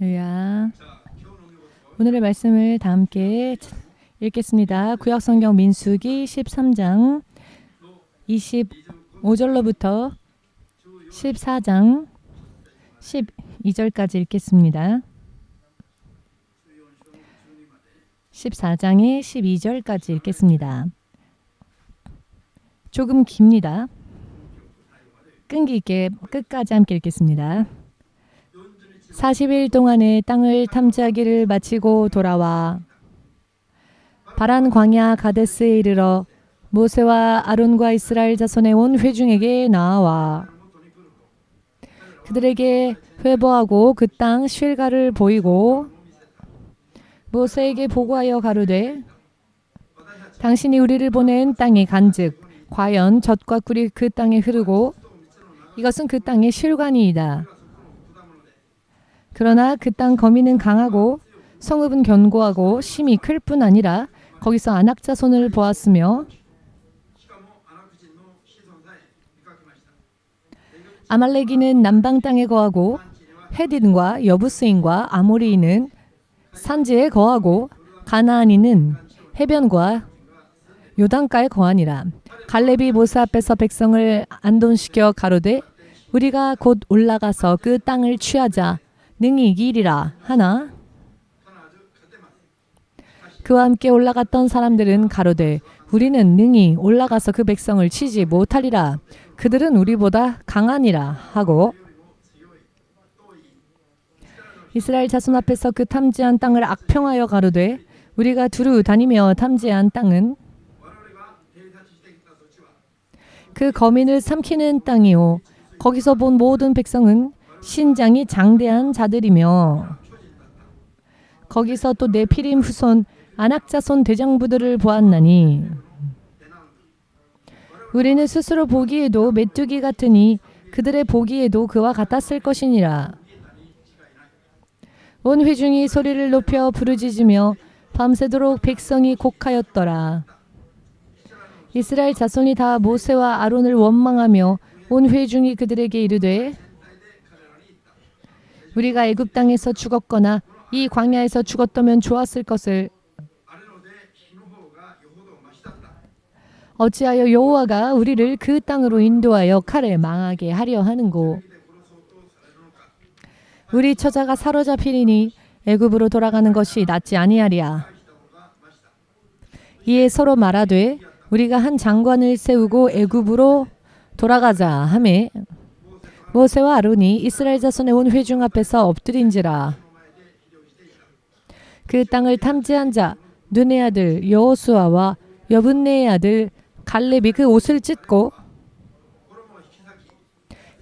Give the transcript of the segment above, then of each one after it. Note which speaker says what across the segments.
Speaker 1: 할렐루야. 오늘의 말씀을 다 함께 읽겠습니다. 구약성경 민수기 13장 25절로부터 14장 12절까지 읽겠습니다. 14장의 12절까지 읽겠습니다. 조금 깁니다. 끈기 있게 끝까지 함께 읽겠습니다. 40일 동안의 땅을 탐지하기를 마치고 돌아와 바란 광야 가데스에 이르러 모세와 아론과 이스라엘 자손의 온 회중에게 나아와 그들에게 회보하고 그 땅 쉴가를 보이고 모세에게 보고하여 가로되 당신이 우리를 보낸 땅이 간즉 과연 젖과 꿀이 그 땅에 흐르고 이것은 그 땅의 실관이이다. 그러나 그 땅 거민은 강하고 성읍은 견고하고 심이 클 뿐 아니라 거기서 아낙 자손을 보았으며 아말렉이는 남방 땅에 거하고 헤딘과 여부스인과 아모리인은 산지에 거하고 가나안인은 해변과 요단가에 거하니라. 갈렙이 모세 앞에서 백성을 안돈시켜 가로되 우리가 곧 올라가서 그 땅을 취하자 능히 이기리라 하나 그와 함께 올라갔던 사람들은 가로되 우리는 능히 올라가서 그 백성을 치지 못하리라. 그들은 우리보다 강하니라 하고 이스라엘 자손 앞에서 그 탐지한 땅을 악평하여 가로되 우리가 두루 다니며 탐지한 땅은 그 거민을 삼키는 땅이요 거기서 본 모든 백성은 신장이 장대한 자들이며 거기서 또 네피림 후손 아낙 자손 대장부들을 보았나니 우리는 스스로 보기에도 메뚜기 같으니 그들의 보기에도 그와 같았을 것이니라. 온 회중이 소리를 높여 부르짖으며 밤새도록 백성이 곡하였더라. 이스라엘 자손이 다 모세와 아론을 원망하며 온 회중이 그들에게 이르되 우리가 애굽 땅에서 죽었거나 이 광야에서 죽었다면 좋았을 것을 어찌하여 여호와가 우리를 그 땅으로 인도하여 칼에 망하게 하려 하는고 우리 처자가 사로잡히리니 애굽으로 돌아가는 것이 낫지 아니하리야. 이에 서로 말하되 우리가 한 장관을 세우고 애굽으로 돌아가자 하매 모세와 아론이 이스라엘 자손의 온 회중 앞에서 엎드린지라. 그 땅을 탐지한 자 눈의 아들 여호수아와 여분네의 아들 갈렙이 그 옷을 찢고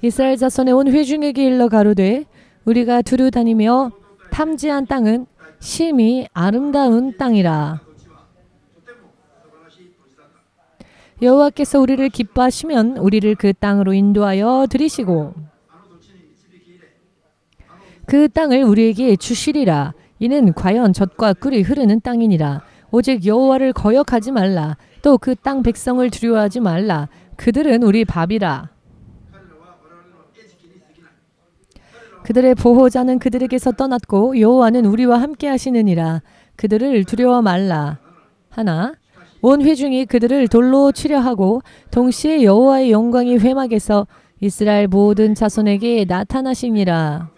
Speaker 1: 이스라엘 자손의 온 회중에게 일러 가로되 우리가 두루 다니며 탐지한 땅은 심히 아름다운 땅이라. 여호와께서 우리를 기뻐하시면 우리를 그 땅으로 인도하여 들이시고 그 땅을 우리에게 주시리라. 이는 과연 젖과 꿀이 흐르는 땅이니라. 오직 여호와를 거역하지 말라. 또 그 땅 백성을 두려워하지 말라. 그들은 우리 밥이라. 그들의 보호자는 그들에게서 떠났고 여호와는 우리와 함께 하시느니라. 그들을 두려워 말라 하나 온 회중이 그들을 돌로 치려 하고 동시에 여호와의 영광이 회막에서 이스라엘 모든 자손에게 나타나시니라.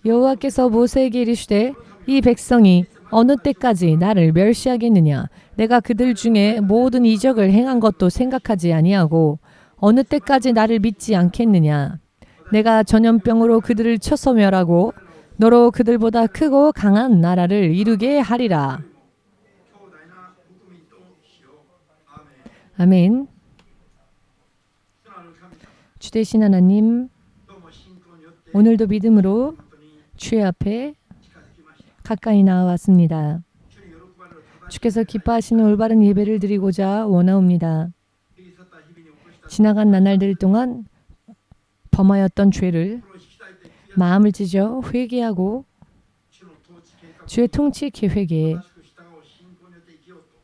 Speaker 1: 여호와께서 모세에게 이르시되 이 백성이 어느 때까지 나를 멸시하겠느냐. 내가 그들 중에 모든 이적을 행한 것도 생각하지 아니하고 어느 때까지 나를 믿지 않겠느냐. 내가 전염병으로 그들을 쳐서 멸하고 너로 그들보다 크고 강한 나라를 이루게 하리라. 아멘. 주되신 하나님, 오늘도 믿음으로 주의 앞에 가까이 나와왔습니다. 주께서 기뻐하시는 올바른 예배를 드리고자 원하옵니다. 지나간 나날들 동안 범하였던 죄를 마음을 찢어 회개하고 주의 통치 계획에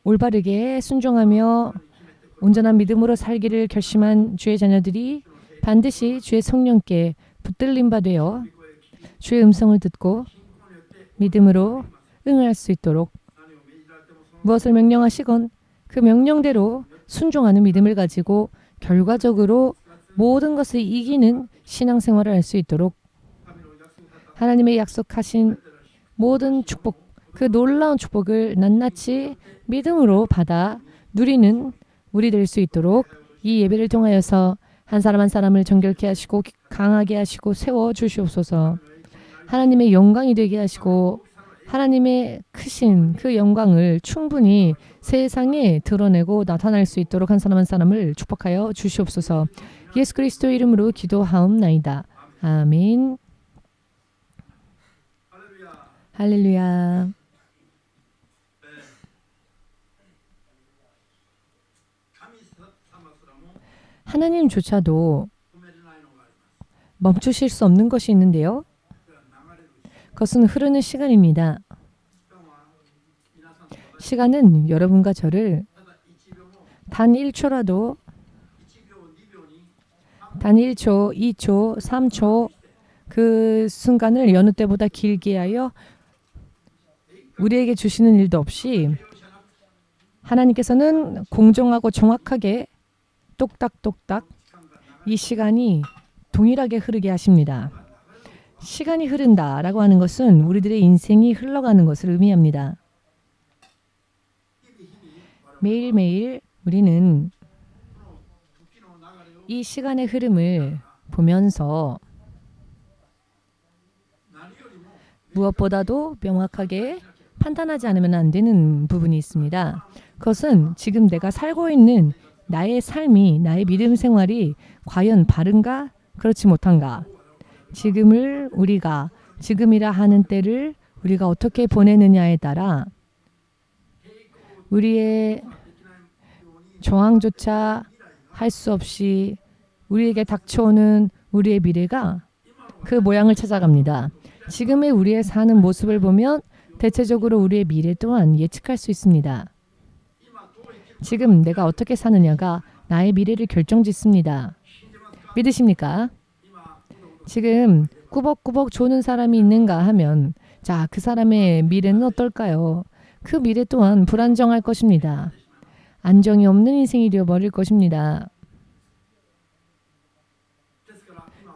Speaker 1: 올바르게 순종하며 온전한 믿음으로 살기를 결심한 주의 자녀들이 반드시 주의 성령께 붙들림 바 되어 주의 음성을 듣고 믿음으로 응할 수 있도록 무엇을 명령하시건 그 명령대로 순종하는 믿음을 가지고 결과적으로 모든 것을 이기는 신앙생활을 할 수 있도록 하나님의 약속하신 모든 축복, 그 놀라운 축복을 낱낱이 믿음으로 받아 누리는 우리 될 수 있도록 이 예배를 통하여서 한 사람 한 사람을 정결케 하시고 강하게 하시고 세워 주시옵소서. 하나님의 영광이 되게 하시고 하나님의 크신 그 영광을 충분히 세상에 드러내고 나타날 수 있도록 한 사람 한 사람을 축복하여 주시옵소서. 예수 그리스도 이름으로 기도하옵나이다. 아멘. 할렐루야. 하나님조차도 멈추실 수 없는 것이 있는데요. 그것은 흐르는 시간입니다. 시간은 여러분과 저를 단 1초라도 단 1초, 2초, 3초 그 순간을 여느 때보다 길게 하여 우리에게 주시는 일도 없이 하나님께서는 공정하고 정확하게 똑딱똑딱 이 시간이 동일하게 흐르게 하십니다. 시간이 흐른다라고 하는 것은 우리들의 인생이 흘러가는 것을 의미합니다. 매일매일 우리는 이 시간의 흐름을 보면서 무엇보다도 명확하게 판단하지 않으면 안 되는 부분이 있습니다. 그것은 지금 내가 살고 있는 나의 삶이, 나의 믿음 생활이 과연 바른가 그렇지 못한가. 지금이라 하는 때를 우리가 어떻게 보내느냐에 따라 우리의 저항조차 할 수 없이 우리에게 닥쳐오는 우리의 미래가 그 모양을 찾아갑니다. 지금의 우리의 사는 모습을 보면 대체적으로 우리의 미래 또한 예측할 수 있습니다. 지금 내가 어떻게 사느냐가 나의 미래를 결정짓습니다. 믿으십니까? 지금 꾸벅꾸벅 조는 사람이 있는가 하면 자, 그 사람의 미래는 어떨까요? 그 미래 또한 불안정할 것입니다. 안정이 없는 인생이 되어버릴 것입니다.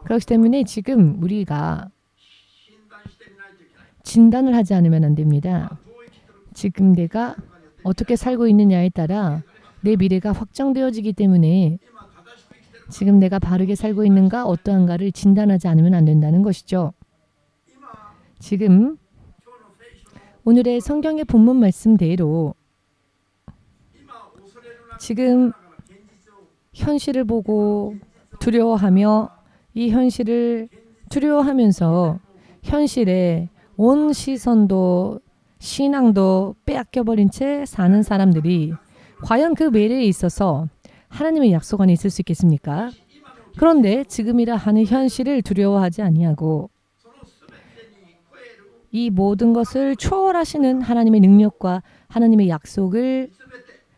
Speaker 1: 그렇기 때문에 지금 우리가 진단을 하지 않으면 안 됩니다. 지금 내가 어떻게 살고 있느냐에 따라 내 미래가 확정되어지기 때문에 지금 내가 바르게 살고 있는가 어떠한가를 진단하지 않으면 안 된다는 것이죠. 지금 오늘의 성경의 본문 말씀대로 지금 현실을 보고 두려워하며 이 현실을 두려워하면서 현실에 온 시선도 신앙도 빼앗겨버린 채 사는 사람들이 과연 그 미래에 있어서 하나님의 약속 안에 있을 수 있겠습니까? 그런데 지금이라 하는 현실을 두려워하지 아니하고 이 모든 것을 초월하시는 하나님의 능력과 하나님의 약속을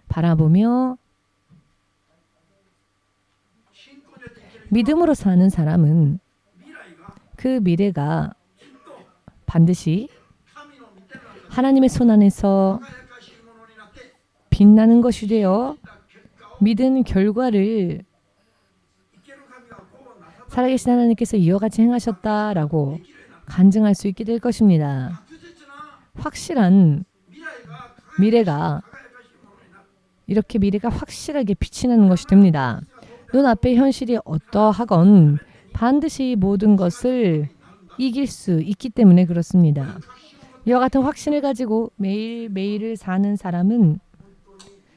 Speaker 1: 바라보며 믿음으로 사는 사람은 그 미래가 반드시 하나님의 손 안에서 빛나는 것이 되어 믿은 결과를 살아계신 하나님께서 이와 같이 행하셨다라고 간증할 수 있게 될 것입니다. 확실한 미래가 이렇게 미래가 확실하게 빛이 나는 것이 됩니다. 눈앞의 현실이 어떠하건 반드시 모든 것을 이길 수 있기 때문에 그렇습니다. 이와 같은 확신을 가지고 매일매일을 사는 사람은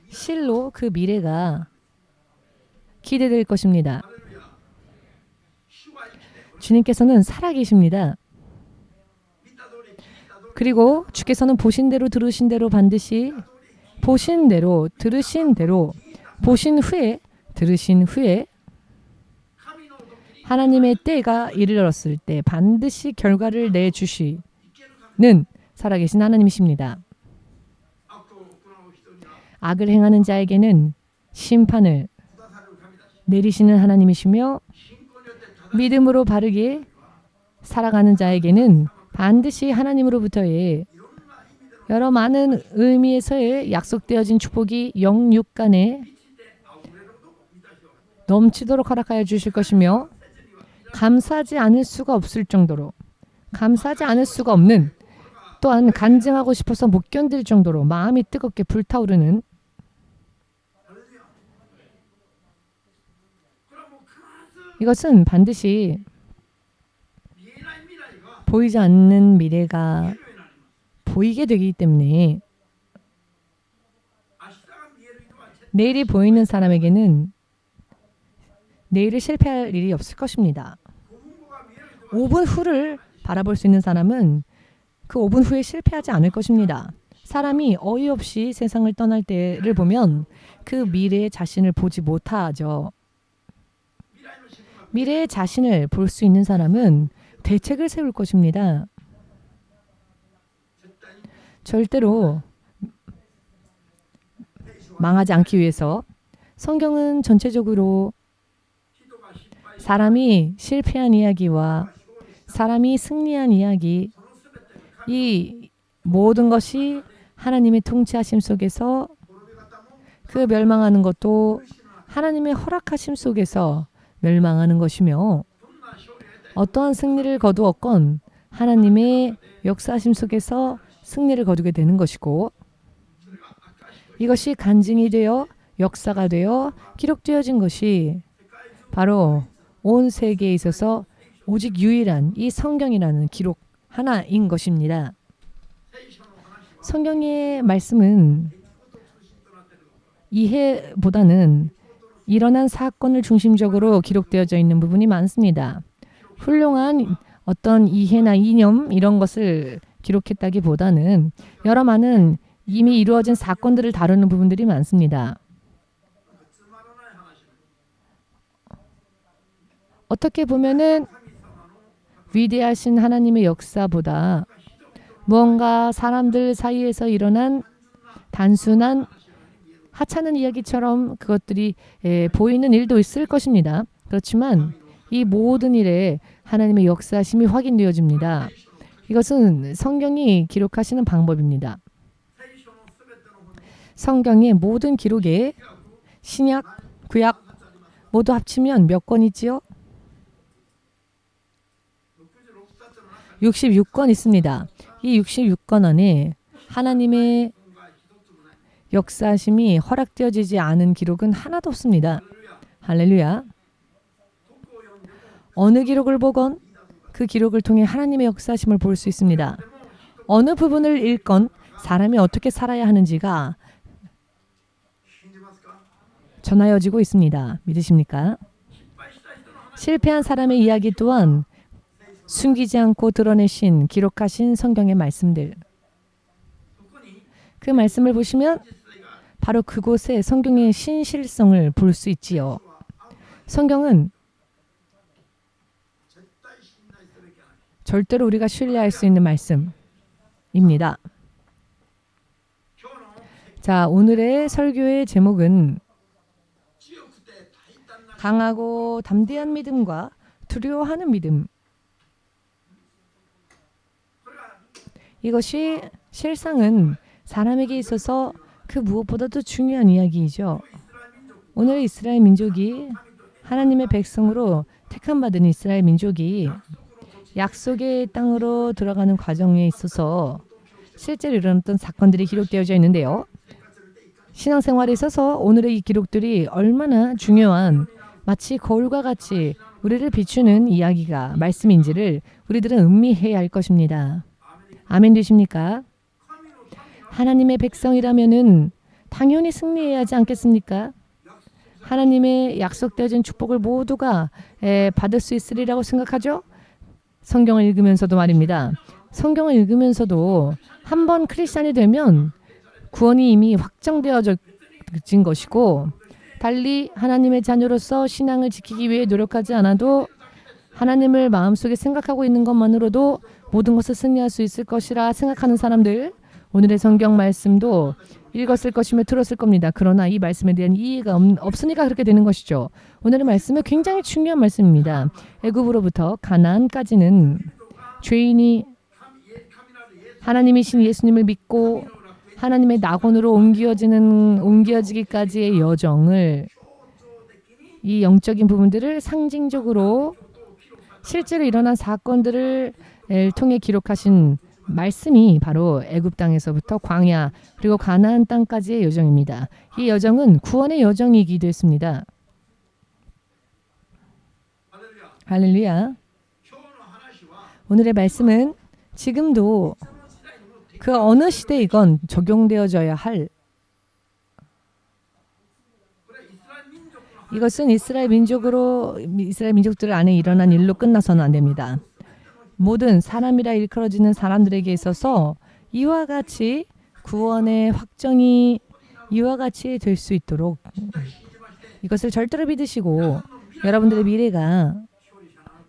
Speaker 1: 실로 그 미래가 기대될 것입니다. 주님께서는 살아계십니다. 그리고 주께서는 보신 대로 들으신 대로 반드시 보신 대로 들으신 대로 보신 후에 들으신 후에 하나님의 때가 이르렀을 때 반드시 결과를 내주시는 살아계신 하나님이십니다. 악을 행하는 자에게는 심판을 내리시는 하나님이시며 믿음으로 바르게 살아가는 자에게는 반드시 하나님으로부터의 여러 많은 의미에서의 약속되어진 축복이 영육간에 넘치도록 허락하여 주실 것이며 감사하지 않을 수가 없을 정도로 감사하지 않을 수가 없는 또한 간증하고 싶어서 못 견딜 정도로 마음이 뜨겁게 불타오르는 이것은 반드시 보이지 않는 미래가 보이게 되기 때문에 내일이 보이는 사람에게는 내일을 실패할 일이 없을 것입니다. 5분 후를 바라볼 수 있는 사람은 그 5분 후에 실패하지 않을 것입니다. 사람이 어이없이 세상을 떠날 때를 보면 그 미래의 자신을 보지 못하죠. 미래의 자신을 볼 수 있는 사람은 대책을 세울 것입니다. 절대로 망하지 않기 위해서 성경은 전체적으로 사람이 실패한 이야기와 사람이 승리한 이야기 이 모든 것이 하나님의 통치하심 속에서 그 멸망하는 것도 하나님의 허락하심 속에서 멸망하는 것이며 어떠한 승리를 거두었건 하나님의 역사하심 속에서 승리를 거두게 되는 것이고 이것이 간증이 되어 역사가 되어 기록되어진 것이 바로 온 세계에 있어서 오직 유일한 이 성경이라는 기록 하나인 것입니다. 성경의 말씀은 이해보다는 일어난 사건을 중심적으로 기록되어져 있는 부분이 많습니다. 훌륭한 어떤 이해나 이념 이런 것을 기록했다기보다는 여러 많은 이미 이루어진 사건들을 다루는 부분들이 많습니다. 어떻게 보면은 위대하신 하나님의 역사보다 무언가 사람들 사이에서 일어난 단순한 하찮은 이야기처럼 그것들이 보이는 일도 있을 것입니다. 그렇지만 이 모든 일에 하나님의 역사심이 확인되어집니다. 이것은 성경이 기록하시는 방법입니다. 성경의 모든 기록에 신약, 구약 모두 합치면 몇 권이지요? 66권 있습니다. 이 66권 안에 하나님의 역사심이 허락되어지지 않은 기록은 하나도 없습니다. 할렐루야. 어느 기록을 보건 그 기록을 통해 하나님의 역사심을 볼 수 있습니다. 어느 부분을 읽건 사람이 어떻게 살아야 하는지가 전하여지고 있습니다. 믿으십니까? 실패한 사람의 이야기 또한 숨기지 않고 드러내신 기록하신 성경의 말씀들 그 말씀을 보시면 바로 그곳에 성경의 신실성을 볼 수 있지요. 성경은 절대로 우리가 신뢰할 수 있는 말씀입니다. 자, 오늘의 설교의 제목은 강하고 담대한 믿음과 두려워하는 믿음. 이것이 실상은 사람에게 있어서 그 무엇보다도 중요한 이야기이죠. 오늘 이스라엘 민족이 하나님의 백성으로 택함받은 이스라엘 민족이 약속의 땅으로 들어가는 과정에 있어서 실제로 일어났던 사건들이 기록되어져 있는데요. 신앙생활에 있어서 오늘의 이 기록들이 얼마나 중요한 마치 거울과 같이 우리를 비추는 이야기가 말씀인지를 우리들은 음미해야 할 것입니다. 아멘 되십니까? 하나님의 백성이라면은 당연히 승리해야 하지 않겠습니까? 하나님의 약속되어진 축복을 모두가 받을 수 있으리라고 생각하죠? 성경을 읽으면서도 말입니다. 성경을 읽으면서도 한 번 크리스찬이 되면 구원이 이미 확정되어진 것이고 달리 하나님의 자녀로서 신앙을 지키기 위해 노력하지 않아도 하나님을 마음속에 생각하고 있는 것만으로도 모든 것을 승리할 수 있을 것이라 생각하는 사람들 오늘의 성경 말씀도 읽었을 것이며 들었을 겁니다. 그러나 이 말씀에 대한 이해가 없으니까 그렇게 되는 것이죠. 오늘의 말씀은 굉장히 중요한 말씀입니다. 애굽으로부터 가나안까지는 죄인이 하나님이신 예수님을 믿고 하나님의 낙원으로 옮겨지기까지의 여정을, 이 영적인 부분들을 상징적으로 실제로 일어난 사건들을 통해 기록하신 말씀이 바로 애굽 땅에서부터 광야 그리고 가나안 땅까지의 여정입니다. 이 여정은 구원의 여정이기도 했습니다. 할렐루야. 오늘의 말씀은 지금도 그 어느 시대이건 적용되어져야 할, 이것은 이스라엘 민족들 안에 일어난 일로 끝나서는 안 됩니다. 모든 사람이라 일컬어지는 사람들에게 있어서 이와 같이 구원의 확정이 이와 같이 될 수 있도록 이것을 절대로 믿으시고, 여러분들의 미래가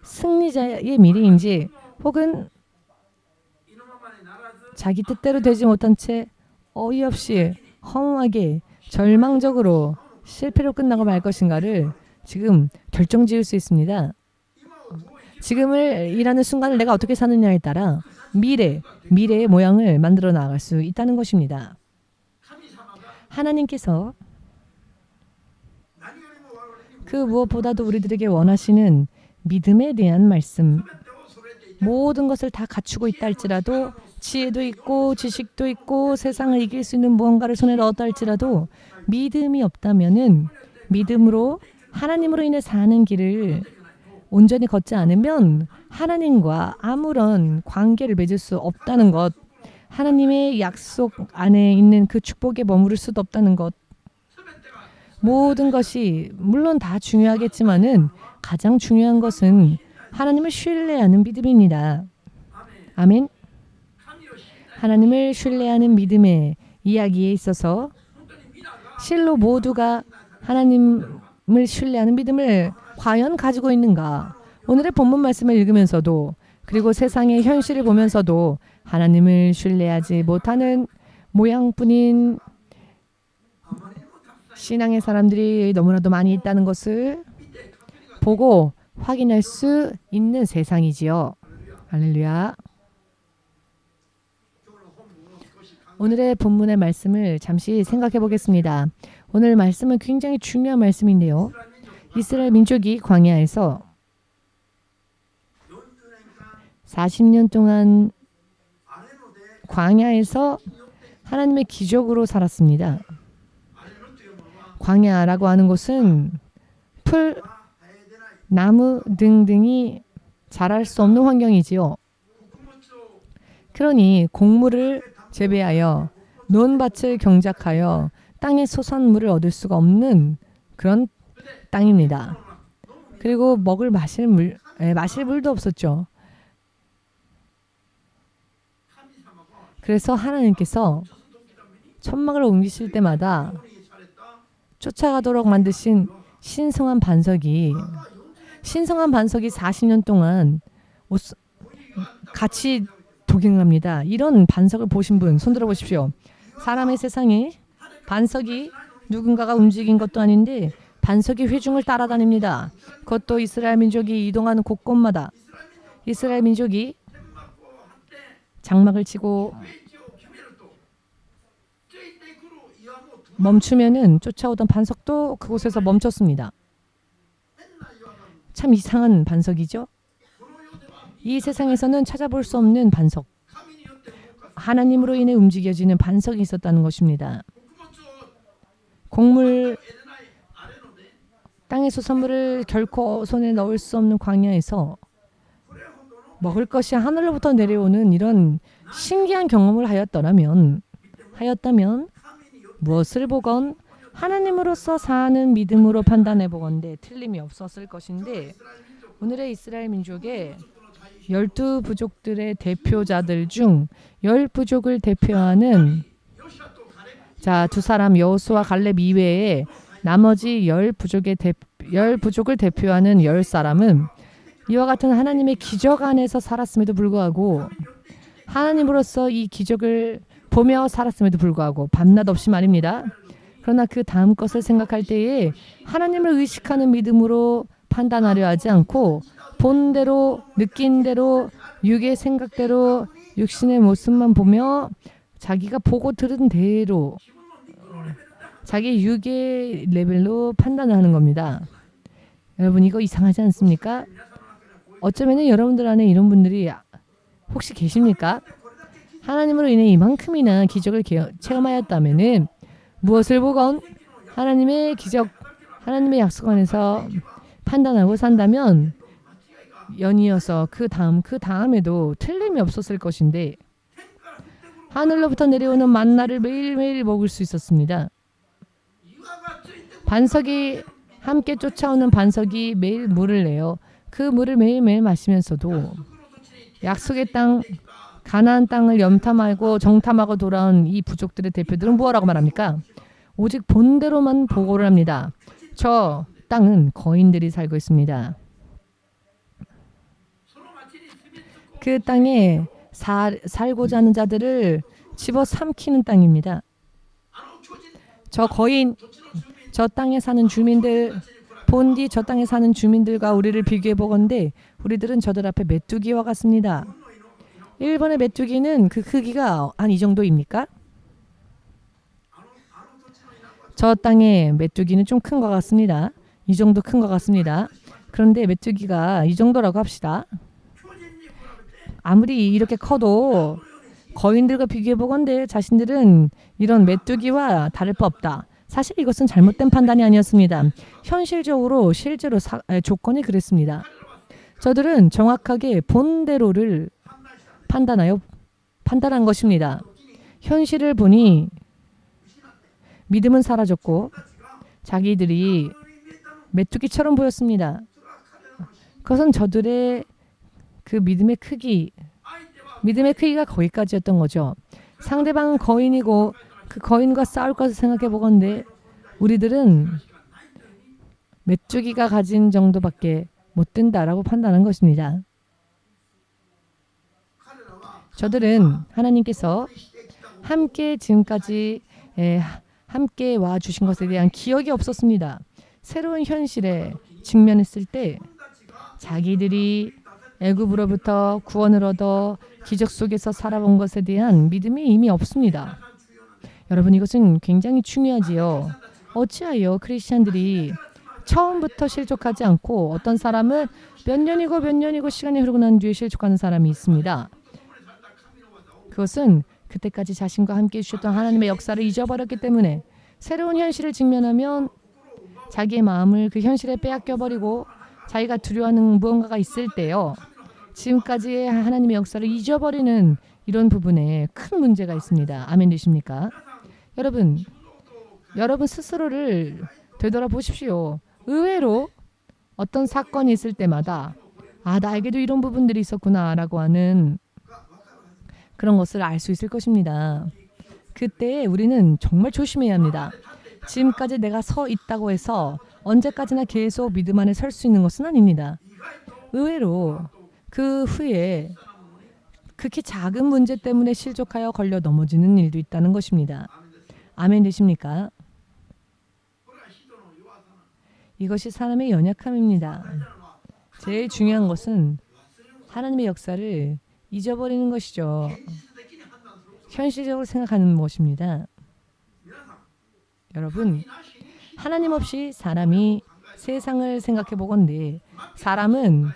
Speaker 1: 승리자의 미래인지 혹은 자기 뜻대로 되지 못한 채 어이없이 허무하게 절망적으로 실패로 끝나고 말 것인가를 지금 결정지을 수 있습니다. 지금을 일하는 순간을 내가 어떻게 사느냐에 따라 미래의 모양을 만들어 나갈 수 있다는 것입니다. 하나님께서 그 무엇보다도 우리들에게 원하시는 믿음에 대한 말씀, 모든 것을 다 갖추고 있다 할지라도, 지혜도 있고 지식도 있고 세상을 이길 수 있는 무언가를 손에 넣었다 할지라도 믿음이 없다면은, 믿음으로 하나님으로 인해 사는 길을 온전히 걷지 않으면 하나님과 아무런 관계를 맺을 수 없다는 것, 하나님의 약속 안에 있는 그 축복에 머무를 수도 없다는 것, 모든 것이 물론 다 중요하겠지만은 가장 중요한 것은 하나님을 신뢰하는 믿음입니다. 아멘. 하나님을 신뢰하는 믿음의 이야기에 있어서 실로 모두가 하나님을 신뢰하는 믿음을 과연 가지고 있는가? 오늘의 본문 말씀을 읽으면서도, 그리고 세상의 현실을 보면서도 하나님을 신뢰하지 못하는 모양뿐인 신앙의 사람들이 너무나도 많이 있다는 것을 보고 확인할 수 있는 세상이지요. 할렐루야. 오늘의 본문의 말씀을 잠시 생각해 보겠습니다. 오늘 말씀은 굉장히 중요한 말씀인데요. 이스라엘 민족이 광야에서 40년 동안 광야에서 하나님의 기적으로 살았습니다. 광야라고 하는 곳은 풀, 나무 등등이 자랄 수 없는 환경이지요. 그러니 곡물을 재배하여 논밭을 경작하여 땅의 소산물을 얻을 수가 없는 그런 땅입니다. 그리고 마실 물도 없었죠. 그래서 하나님께서 천막을 옮기실 때마다 쫓아가도록 만드신 신성한 반석이 40년 동안 같이 동행합니다. 이런 반석을 보신 분 손들어 보십시오. 사람의 세상에 반석이 누군가가 움직인 것도 아닌데 반석이 회중을 따라다닙니다. 그것도 이스라엘 민족이 이동하는 곳곳마다 이스라엘 민족이 장막을 치고 멈추면은 쫓아오던 반석도 그곳에서 멈췄습니다. 참 이상한 반석이죠. 이 세상에서는 찾아볼 수 없는 반석, 하나님으로 인해 움직여지는 반석이 있었다는 것입니다. 곡물, 땅의 소산물을 결코 손에 넣을 수 없는 광야에서 먹을 것이 하늘로부터 내려오는 이런 신기한 경험을 하였다면 무엇을 보건 하나님으로서 사는 믿음으로 판단해 보건대 틀림이 없었을 것인데, 오늘의 이스라엘 민족의 12부족들의 대표자들 중 10부족을 대표하는 두 사람 여호수아 갈렙 이외에 나머지 10부족을 대표하는 10사람은 이와 같은 하나님의 기적 안에서 살았음에도 불구하고 하나님으로서 이 기적을 보며 살았음에도 불구하고 밤낮 없이 말입니다. 그러나 그 다음 것을 생각할 때에 하나님을 의식하는 믿음으로 판단하려 하지 않고 본대로 느낀 대로 육의 생각대로 육신의 모습만 보며 자기가 보고 들은 대로 자기 육의 레벨로 판단을 하는 겁니다. 여러분 이거 이상하지 않습니까? 어쩌면 여러분들 안에 이런 분들이 혹시 계십니까? 하나님으로 인해 이만큼이나 기적을 체험하였다면 무엇을 보건 하나님의 기적, 하나님의 약속 안에서 판단하고 산다면 연이어서 그 다음에도 틀림이 없었을 것인데 하늘로부터 내려오는 만나를 매일매일 먹을 수 있었습니다. 반석이 함께 쫓아오는 반석이 매일 물을 내요. 그 물을 매일매일 마시면서도 약속의 땅 가나안 땅을 염탐하고 정탐하고 돌아온 이 부족들의 대표들은 무엇라고 말합니까? 오직 본대로만 보고를 합니다. 저 땅은 거인들이 살고 있습니다. 그 땅에 살고자 하는 자들을 집어삼키는 땅입니다. 저 거인, 저 땅에 사는 주민들, 본디 저 땅에 사는 주민들과 우리를 비교해 보건대 우리들은 저들 앞에 메뚜기와 같습니다. 일본의 메뚜기는 그 크기가 한 이 정도입니까? 저 땅의 메뚜기는 좀 큰 것 같습니다. 이 정도 큰 것 같습니다. 그런데 메뚜기가 이 정도라고 합시다. 아무리 이렇게 커도 거인들과 비교해 보건대 자신들은 이런 메뚜기와 다를 바 없다. 사실 이것은 잘못된 판단이 아니었습니다. 현실적으로 실제로 조건이 그랬습니다. 저들은 정확하게 본대로를 판단한 것입니다. 현실을 보니 믿음은 사라졌고 자기들이 메뚜기처럼 보였습니다. 그것은 저들의 그 믿음의 크기가 거기까지였던 거죠. 상대방은 거인이고 그 거인과 싸울 것을 생각해 보건대 우리들은 메뚜기가 가진 정도밖에 못 된다라고 판단한 것입니다. 저들은 하나님께서 함께 지금까지 함께 와 주신 것에 대한 기억이 없었습니다. 새로운 현실에 직면했을 때 자기들이 애굽으로부터 구원을 얻어 기적 속에서 살아본 것에 대한 믿음이 이미 없습니다. 여러분 이것은 굉장히 중요하지요. 어찌하여 크리스찬들이 처음부터 실족하지 않고 어떤 사람은 몇 년이고 시간이 흐르고 난 뒤에 실족하는 사람이 있습니다. 그것은 그때까지 자신과 함께 해주셨던 하나님의 역사를 잊어버렸기 때문에 새로운 현실을 직면하면 자기의 마음을 그 현실에 빼앗겨버리고 자기가 두려워하는 무언가가 있을 때요. 지금까지의 하나님의 역사를 잊어버리는 이런 부분에 큰 문제가 있습니다. 아멘 되십니까? 여러분 스스로를 되돌아보십시오. 의외로 어떤 사건이 있을 때마다 나에게도 이런 부분들이 있었구나 라고 하는 그런 것을 알 수 있을 것입니다. 그때 우리는 정말 조심해야 합니다. 지금까지 내가 서 있다고 해서 언제까지나 계속 믿음 안에 설 수 있는 것은 아닙니다. 의외로 그 후에 극히 작은 문제 때문에 실족하여 걸려 넘어지는 일도 있다는 것입니다. 아멘 되십니까? 이것이 사람의 연약함입니다. 제일 중요한 것은 하나님의 역사를 잊어버리는 것이죠. 현실적으로 생각하는 것입니다. 여러분, 하나님 없이 사람이 세상을 생각해 보건대 사람은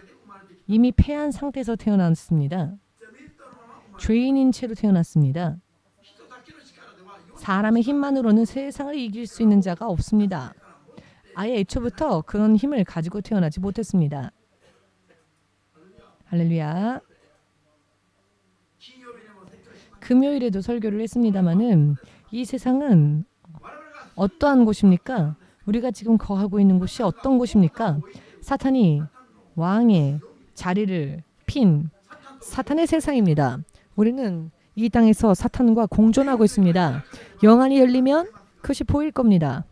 Speaker 1: 이미 패한 상태에서 태어났습니다. 죄인인 채로 태어났습니다. 사람의 힘만으로는 세상을 이길 수 있는 자가 없습니다. 아예 애초부터 그런 힘을 가지고 태어나지 못했습니다. 할렐루야. 금요일에도 설교를 했습니다마는 이 세상은 어떠한 곳입니까? 우리가 지금 거하고 있는 곳이 어떤 곳입니까? 사탄이 왕의 자리를 핀 사탄의 세상입니다. 우리는 이 땅에서 사탄과 공존하고 있습니다. 영안이 열리면 그것이 보일 겁니다.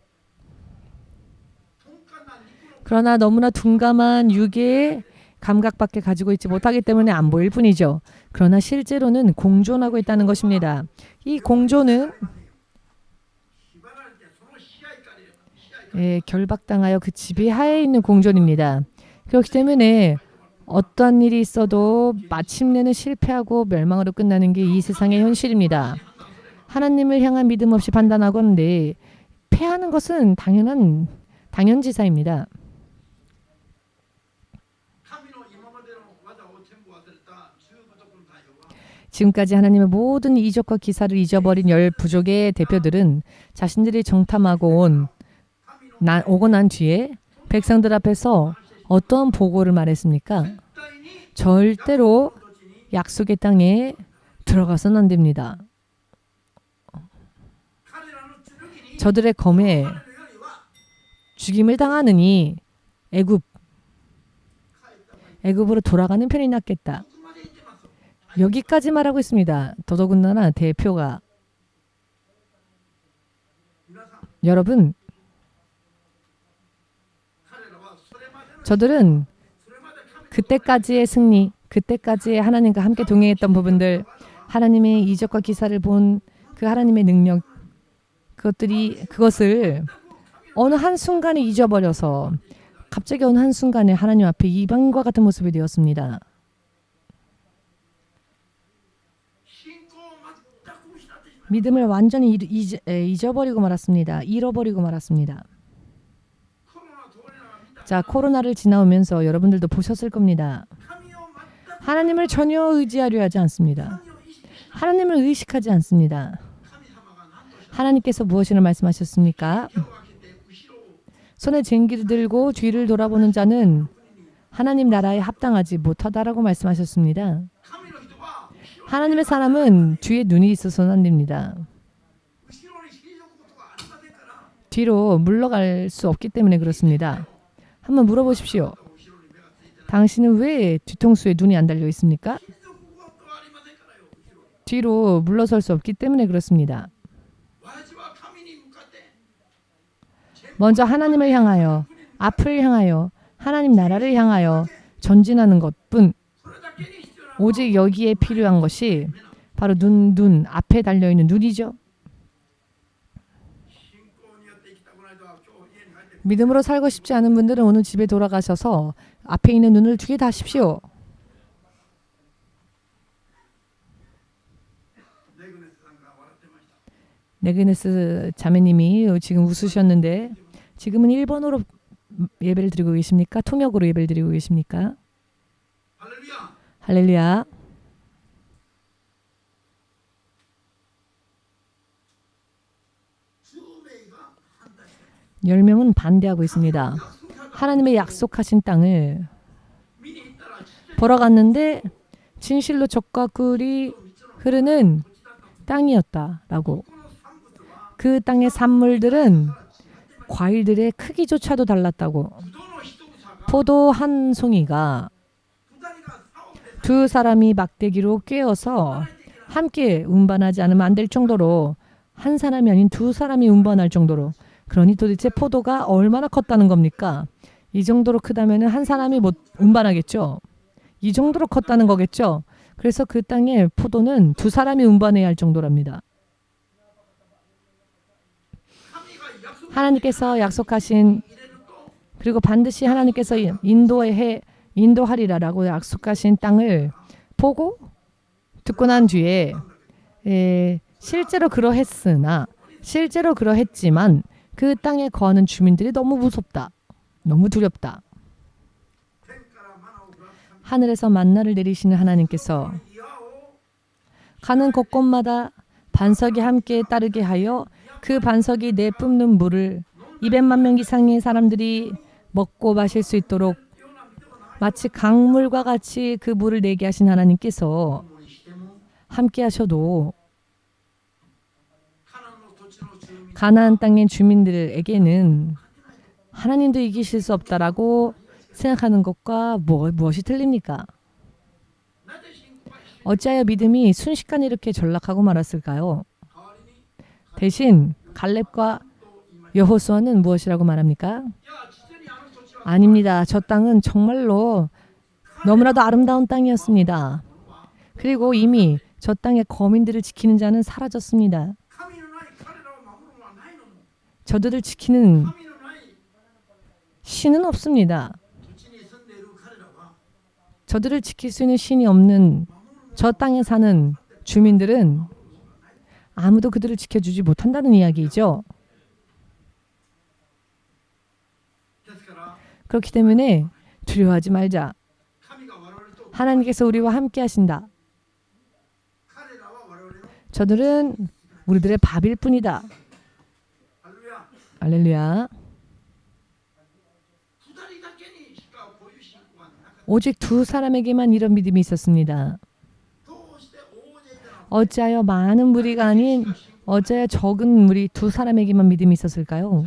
Speaker 1: 그러나 너무나 둔감한 육의 감각밖에 가지고 있지 못하기 때문에 안 보일 뿐이죠. 그러나 실제로는 공존하고 있다는 것입니다. 이 공존은 결박당하여 그 지배하에 있는 공존입니다. 그렇기 때문에 어떠한 일이 있어도 마침내는 실패하고 멸망으로 끝나는 게 이 세상의 현실입니다. 하나님을 향한 믿음 없이 판단하건대 패하는 것은 당연지사입니다. 지금까지 하나님의 모든 이적과 기사를 잊어버린 10부족의 대표들은 자신들이 정탐하고 오고 난 뒤에 백성들 앞에서 어떤 보고를 말했습니까? 절대로 약속의 땅에 들어가서는 안 됩니다. 저들의 검에 죽임을 당하느니 애굽으로 돌아가는 편이 낫겠다. 여기까지 말하고 있습니다. 더더군다나 대표가. 여러분, 저들은 그때까지의 승리, 그때까지의 하나님과 함께 동행했던 부분들, 하나님의 이적과 기사를 본 그 하나님의 능력, 그것을 어느 한순간에 잊어버려서 갑자기 어느 한순간에 하나님 앞에 이방인과 같은 모습이 되었습니다. 믿음을 완전히 잊어버리고 말았습니다. 잃어버리고 말았습니다. 자, 코로나를 지나오면서 여러분들도 보셨을 겁니다. 하나님을 전혀 의지하려 하지 않습니다. 하나님을 의식하지 않습니다. 하나님께서 무엇이라 말씀하셨습니까? 손에 쟁기를 들고 뒤를 돌아보는 자는 하나님 나라에 합당하지 못하다라고 말씀하셨습니다. 하나님의 사람은 뒤에 눈이 있어서는 안 됩니다. 뒤로 물러갈 수 없기 때문에 그렇습니다. 한번 물어보십시오. 당신은 왜 뒤통수에 눈이 안 달려 있습니까? 뒤로 물러설 수 없기 때문에 그렇습니다. 먼저 하나님을 향하여, 앞을 향하여, 하나님 나라를 향하여 전진하는 것뿐. 오직 여기에 필요한 것이 바로 눈 앞에 달려있는 눈이죠. 믿음으로 살고 싶지 않은 분들은 오늘 집에 돌아가셔서 앞에 있는 눈을 두 개 다십시오. 네그네스 자매님이 지금 웃으셨는데 지금은 1번으로 예배를 드리고 계십니까? 통역으로 예배를 드리고 계십니까? 할렐루야. 열 명은 반대하고 있습니다. 하나님의 약속하신 땅을 보러 갔는데 진실로 젖과 꿀이 흐르는 땅이었다라고. 그 땅의 산물들은 과일들의 크기조차도 달랐다고. 포도 한 송이가 두 사람이 막대기로 꿰어서 함께 운반하지 않으면 안 될 정도로, 한 사람이 아닌 두 사람이 운반할 정도로. 그러니 도대체 포도가 얼마나 컸다는 겁니까? 이 정도로 크다면 한 사람이 못 운반하겠죠. 이 정도로 컸다는 거겠죠. 그래서 그 땅에 포도는 두 사람이 운반해야 할 정도랍니다. 하나님께서 약속하신, 그리고 반드시 하나님께서 인도하리라라고 약속하신 땅을 보고 듣고 난 뒤에 실제로 그러했지만 그 땅에 거하는 주민들이 너무 무섭다. 너무 두렵다. 하늘에서 만나를 내리시는 하나님께서 가는 곳곳마다 반석이 함께 따르게 하여 그 반석이 내뿜는 물을 200만 명 이상의 사람들이 먹고 마실 수 있도록 마치 강물과 같이 그 물을 내게 하신 하나님께서 함께 하셔도 가나안 땅의 주민들에게는 하나님도 이기실 수 없다라고 생각하는 것과 무엇이 틀립니까? 어찌하여 믿음이 순식간에 이렇게 전락하고 말았을까요? 대신 갈렙과 여호수아는 무엇이라고 말합니까? 아닙니다. 저 땅은 정말로 너무나도 아름다운 땅이었습니다. 그리고 이미 저 땅의 거민들을 지키는 자는 사라졌습니다. 저들을 지키는 신은 없습니다. 저들을 지킬 수 있는 신이 없는 저 땅에 사는 주민들은 아무도 그들을 지켜주지 못한다는 이야기이죠. 그렇기 때문에 두려워하지 말자. 하나님께서 우리와 함께 하신다. 저들은 우리들의 밥일 뿐이다. 할렐루야. 오직 두 사람에게만 이런 믿음이 있었습니다. 어찌하여 많은 무리가 아닌 어찌하여 적은 무리 두 사람에게만 믿음이 있었을까요?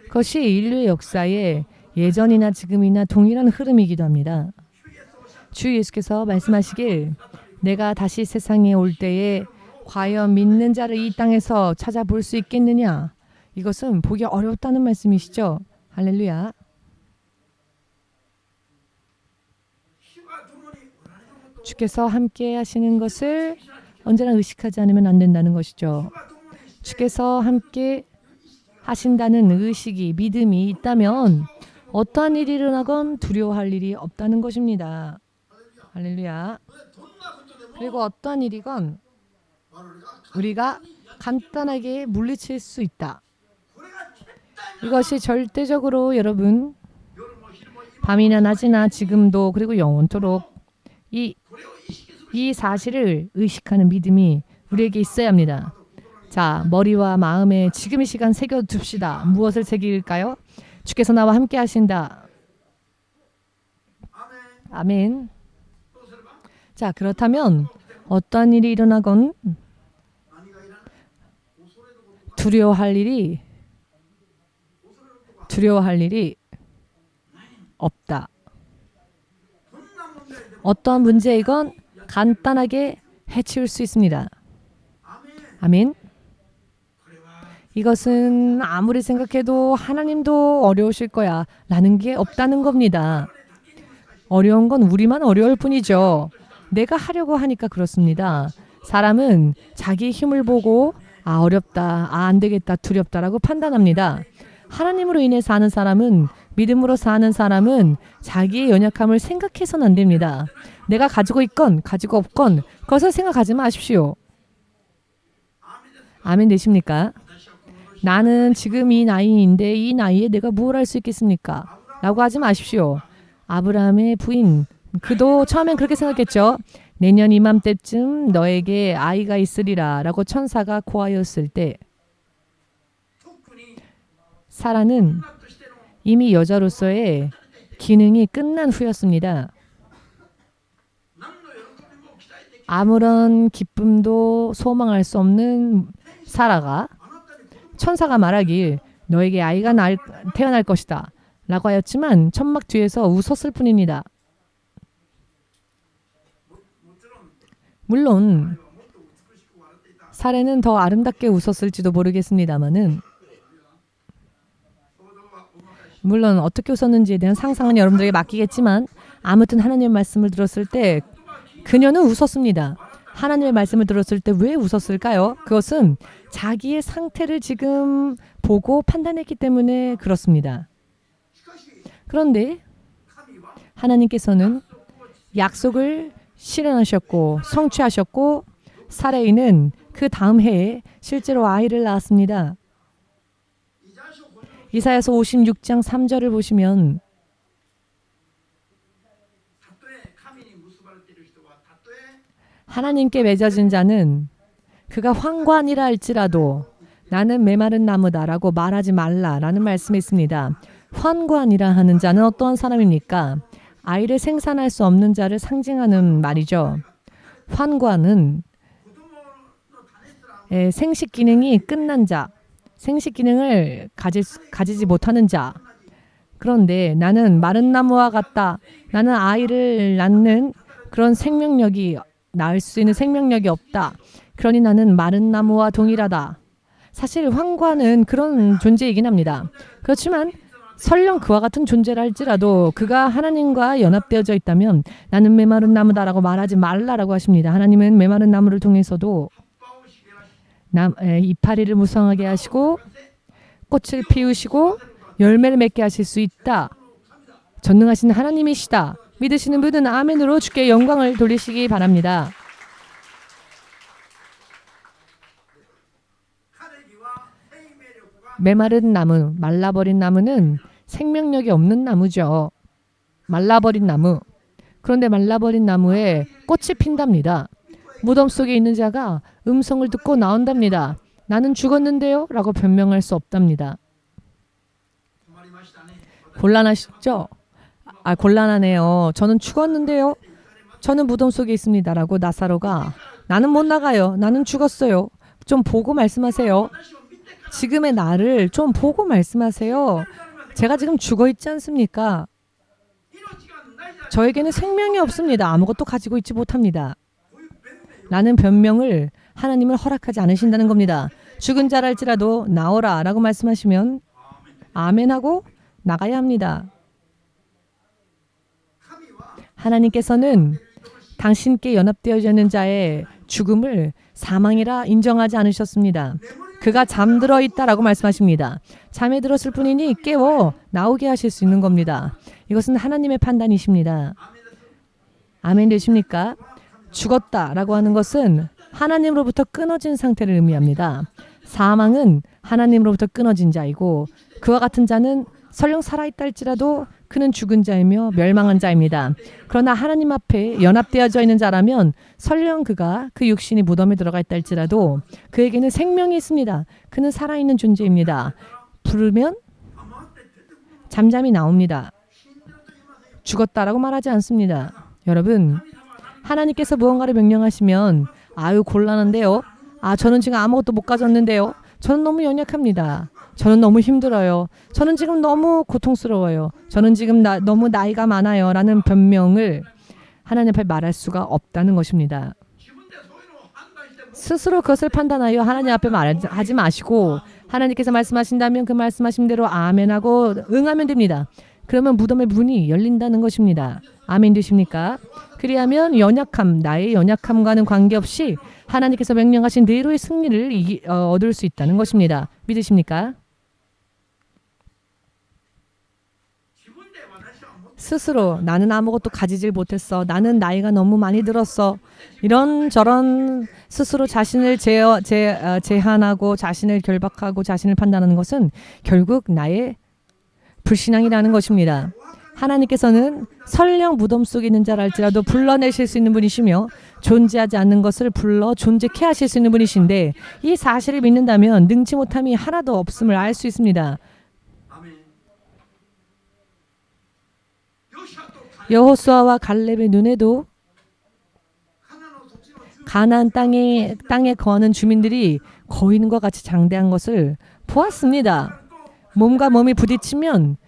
Speaker 1: 그것이 인류의 역사에 예전이나 지금이나 동일한 흐름이기도 합니다. 주 예수께서 말씀하시길 내가 다시 세상에 올 때에 과연 믿는 자를 이 땅에서 찾아볼 수 있겠느냐? 이것은 보기 어렵다는 말씀이시죠. 할렐루야. 주께서 함께 하시는 것을 언제나 의식하지 않으면 안 된다는 것이죠. 주께서 함께 하신다는 의식이 믿음이 있다면 어떠한 일이 일어나건 두려워할 일이 없다는 것입니다. 할렐루야. 그리고 어떠한 일이건 우리가 간단하게 물리칠 수 있다. 이것이 절대적으로 여러분 밤이나 낮이나 지금도 그리고 영원토록 이 사실을 의식하는 믿음이 우리에게 있어야 합니다. 자, 머리와 마음에 지금 이 시간 새겨둡시다. 무엇을 새길까요? 주께서 나와 함께 하신다. 아멘. 자, 그렇다면 어떠한 일이 일어나건 두려워할 일이 없다. 어떠한 문제이건 간단하게 해치울 수 있습니다. 아멘. 이것은 아무리 생각해도 하나님도 어려우실 거야 라는 게 없다는 겁니다. 어려운 건 우리만 어려울 뿐이죠. 내가 하려고 하니까 그렇습니다. 사람은 자기 힘을 보고 어렵다, 안 되겠다, 두렵다라고 판단합니다. 하나님으로 인해 사는 사람은 믿음으로 사는 사람은 자기의 연약함을 생각해서는 안 됩니다. 내가 가지고 있건 가지고 없건 그것을 생각하지 마십시오. 아멘 되십니까? 나는 지금 이 나이인데 이 나이에 내가 뭘 할 수 있겠습니까? 라고 하지 마십시오. 아브라함의 부인 그도 처음엔 그렇게 생각했죠. 내년 이맘때쯤 너에게 아이가 있으리라 라고 천사가 고하였을 때 사라는 이미 여자로서의 기능이 끝난 후였습니다. 아무런 기쁨도 소망할 수 없는 사라가 천사가 말하길 너에게 아이가 태어날 것이다 라고 하였지만 천막 뒤에서 웃었을 뿐입니다. 물론 사례는 더 아름답게 웃었을지도 모르겠습니다만은 물론 어떻게 웃었는지에 대한 상상은 여러분들에게 맡기겠지만 아무튼 하나님의 말씀을 들었을 때 그녀는 웃었습니다. 하나님의 말씀을 들었을 때 왜 웃었을까요? 그것은 자기의 상태를 지금 보고 판단했기 때문에 그렇습니다. 그런데 하나님께서는 약속을 실현하셨고 성취하셨고 사레이는 그 다음 해에 실제로 아이를 낳았습니다. 이사야서 56장 3절을 보시면 하나님께 맺어진 자는 그가 황관이라 할지라도 나는 메마른 나무다라고 말하지 말라라는 말씀이 있습니다. 환관이라 하는 자는 어떠한 사람입니까? 아이를 생산할 수 없는 자를 상징하는 말이죠. 환관은 생식 기능이 끝난 자, 생식 기능을 가지지 못하는 자. 그런데 나는 마른 나무와 같다. 나는 아이를 낳는 그런 생명력이 낳을 수 있는 생명력이 없다. 그러니 나는 마른 나무와 동일하다. 사실 황관은 그런 존재이긴 합니다. 그렇지만 설령 그와 같은 존재라 할지라도 그가 하나님과 연합되어져 있다면 나는 메마른 나무다라고 말하지 말라라고 하십니다. 하나님은 메마른 나무를 통해서도 이파리를 무성하게 하시고 꽃을 피우시고 열매를 맺게 하실 수 있다. 전능하신 하나님이시다. 믿으시는 분은 아멘으로 주께 영광을 돌리시기 바랍니다. 메마른 나무, 말라버린 나무는 생명력이 없는 나무죠. 말라버린 나무. 그런데 말라버린 나무에 꽃이 핀답니다. 무덤 속에 있는 자가 음성을 듣고 나온답니다. 나는 죽었는데요? 라고 변명할 수 없답니다. 곤란하시죠? 곤란하네요. 저는 죽었는데요? 저는 무덤 속에 있습니다. 라고 나사로가 나는 못 나가요. 나는 죽었어요. 좀 보고 말씀하세요. 지금의 나를 좀 보고 말씀하세요. 제가 지금 죽어 있지 않습니까? 저에게는 생명이 없습니다. 아무것도 가지고 있지 못합니다. 라는 변명을 하나님은 허락하지 않으신다는 겁니다. 죽은 자랄지라도 나오라 라고 말씀하시면 아멘하고 나가야 합니다. 하나님께서는 당신께 연합되어져 있는 자의 죽음을 사망이라 인정하지 않으셨습니다. 그가 잠들어 있다라고 말씀하십니다. 잠에 들었을 뿐이니 깨워 나오게 하실 수 있는 겁니다. 이것은 하나님의 판단이십니다. 아멘 되십니까? 죽었다라고 하는 것은 하나님으로부터 끊어진 상태를 의미합니다. 사망은 하나님으로부터 끊어진 자이고 그와 같은 자는 설령 살아있다 할지라도 그는 죽은 자이며 멸망한 자입니다. 그러나 하나님 앞에 연합되어져 있는 자라면 설령 그가 그 육신이 무덤에 들어가 있다 할지라도 그에게는 생명이 있습니다. 그는 살아있는 존재입니다. 부르면 잠잠히 나옵니다. 죽었다라고 말하지 않습니다. 여러분, 하나님께서 무언가를 명령하시면 아유 곤란한데요. 저는 지금 아무것도 못 가졌는데요. 저는 너무 연약합니다. 저는 너무 힘들어요. 저는 지금 너무 고통스러워요. 저는 지금 너무 나이가 많아요. 라는 변명을 하나님 앞에 말할 수가 없다는 것입니다. 스스로 그것을 판단하여 하나님 앞에 말하지 마시고 하나님께서 말씀하신다면 그 말씀하신 대로 아멘하고 응하면 됩니다. 그러면 무덤의 문이 열린다는 것입니다. 아멘 되십니까? 그리하면 나의 연약함과는 관계없이 하나님께서 명령하신 대로의 승리를 얻을 수 있다는 것입니다. 믿으십니까? 스스로 나는 아무것도 가지질 못했어. 나는 나이가 너무 많이 들었어. 이런저런 스스로 자신을 제한하고 자신을 결박하고 자신을 판단하는 것은 결국 나의 불신앙이라는 것입니다. 하나님께서는 설령 무덤 속에 있는 자랄지라도 불러내실 수 있는 분이시며 존재하지 않는 것을 불러 존재케 하실 수 있는 분이신데 이 사실을 믿는다면 능치 못함이 하나도 없음을 알 수 있습니다. 여호수아와 갈렙의 눈에도 가나안 땅에 거하는 주민들이 거인과 같이 장대한 것을 보았습니다. 몸과 몸이 부딪히면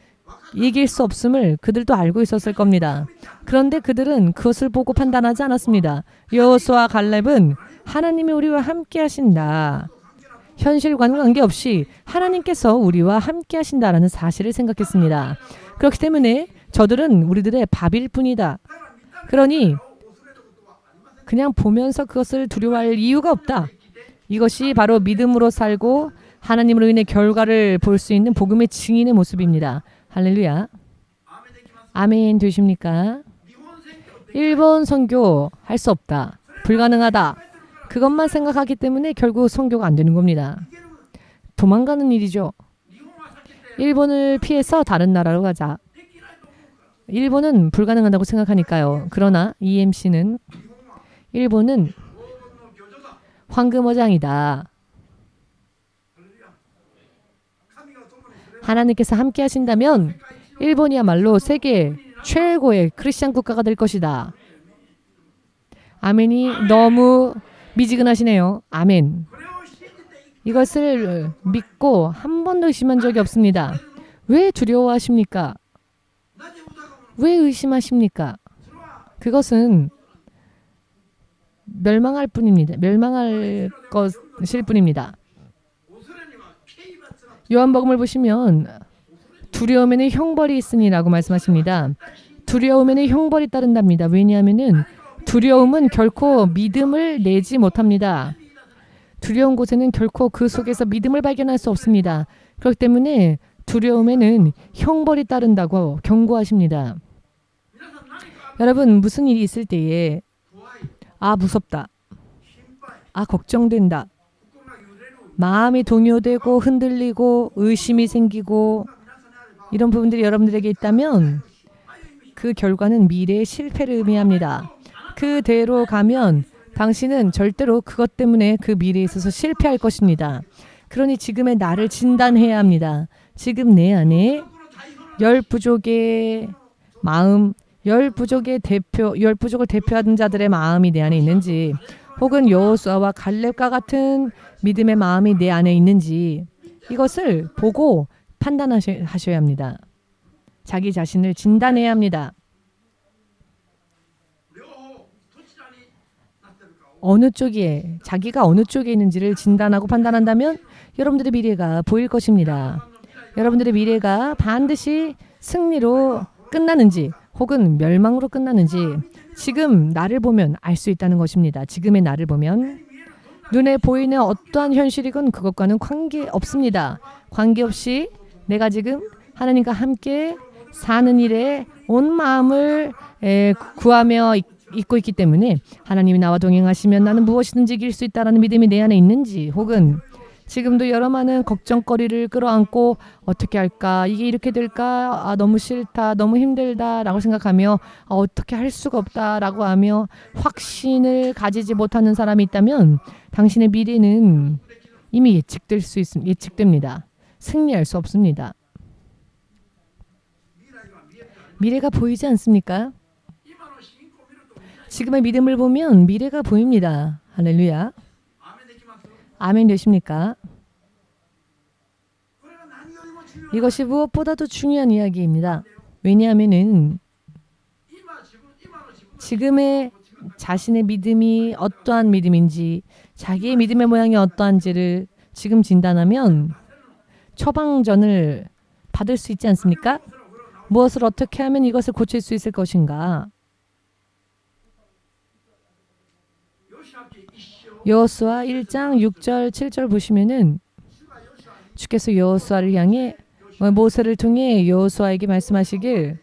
Speaker 1: 이길 수 없음을 그들도 알고 있었을 겁니다. 그런데 그들은 그것을 보고 판단하지 않았습니다. 여호수아와 갈렙은 하나님이 우리와 함께 하신다. 현실과는 관계없이 하나님께서 우리와 함께 하신다라는 사실을 생각했습니다. 그렇기 때문에 저들은 우리들의 밥일 뿐이다. 그러니 그냥 보면서 그것을 두려워할 이유가 없다. 이것이 바로 믿음으로 살고 하나님으로 인해 결과를 볼 수 있는 복음의 증인의 모습입니다. 할렐루야. 아멘 되십니까? 일본 선교 할 수 없다. 불가능하다. 그것만 생각하기 때문에 결국 선교가 안 되는 겁니다. 도망가는 일이죠. 일본을 피해서 다른 나라로 가자. 일본은 불가능하다고 생각하니까요. 그러나 EMC는 일본은 황금어장이다. 하나님께서 함께 하신다면 일본이야말로 세계 최고의 크리스찬 국가가 될 것이다. 아멘이 너무 미지근하시네요. 아멘. 이것을 믿고 한 번도 의심한 적이 없습니다. 왜 두려워하십니까? 왜 의심하십니까? 그것은 멸망할 뿐입니다. 멸망할 것일 뿐입니다. 요한복음을 보시면 두려움에는 형벌이 있으니라고 말씀하십니다. 두려움에는 형벌이 따른답니다. 왜냐하면은 두려움은 결코 믿음을 내지 못합니다. 두려운 곳에는 결코 그 속에서 믿음을 발견할 수 없습니다. 그렇기 때문에 두려움에는 형벌이 따른다고 경고하십니다. 여러분, 무슨 일이 있을 때에 무섭다, 걱정된다, 마음이 동요되고 흔들리고 의심이 생기고 이런 부분들이 여러분들에게 있다면 그 결과는 미래의 실패를 의미합니다. 그대로 가면 당신은 절대로 그것 때문에 그 미래에 있어서 실패할 것입니다. 그러니 지금의 나를 진단해야 합니다. 지금 내 안에 열 부족의 마음, 열 부족을 대표하는 자들의 마음이 내 안에 있는지, 혹은 여호수아와 갈렙과 같은 믿음의 마음이 내 안에 있는지, 이것을 보고 판단하셔야 합니다. 자기 자신을 진단해야 합니다. 자기가 어느 쪽에 있는지를 진단하고 판단한다면 여러분들의 미래가 보일 것입니다. 여러분들의 미래가 반드시 승리로 끝나는지 혹은 멸망으로 끝나는지 지금 나를 보면 알 수 있다는 것입니다. 지금의 나를 보면 눈에 보이는 어떠한 현실이건 그것과는 관계없습니다. 관계없이 내가 지금 하나님과 함께 사는 일에 온 마음을 구하며 있고 있기 때문에 하나님이 나와 동행하시면 나는 무엇이든지 이길 수 있다는 믿음이 내 안에 있는지, 혹은 지금도 여러 많은 걱정거리를 끌어안고 어떻게 할까, 이게 이렇게 될까, 너무 싫다, 너무 힘들다 라고 생각하며 어떻게 할 수가 없다 라고 하며 확신을 가지지 못하는 사람이 있다면 당신의 미래는 이미 예측됩니다. 승리할 수 없습니다. 미래가 보이지 않습니까? 지금의 믿음을 보면 미래가 보입니다. 할렐루야. 아멘 되십니까? 이것이 무엇보다도 중요한 이야기입니다. 왜냐하면은 지금의 자신의 믿음이 어떠한 믿음인지, 자기의 믿음의 모양이 어떠한지를 지금 진단하면 처방전을 받을 수 있지 않습니까? 무엇을 어떻게 하면 이것을 고칠 수 있을 것인가? 여호수아 1장 6절 7절 보시면은 주께서 여호수아를 향해 모세를 통해 여호수아에게 말씀하시길,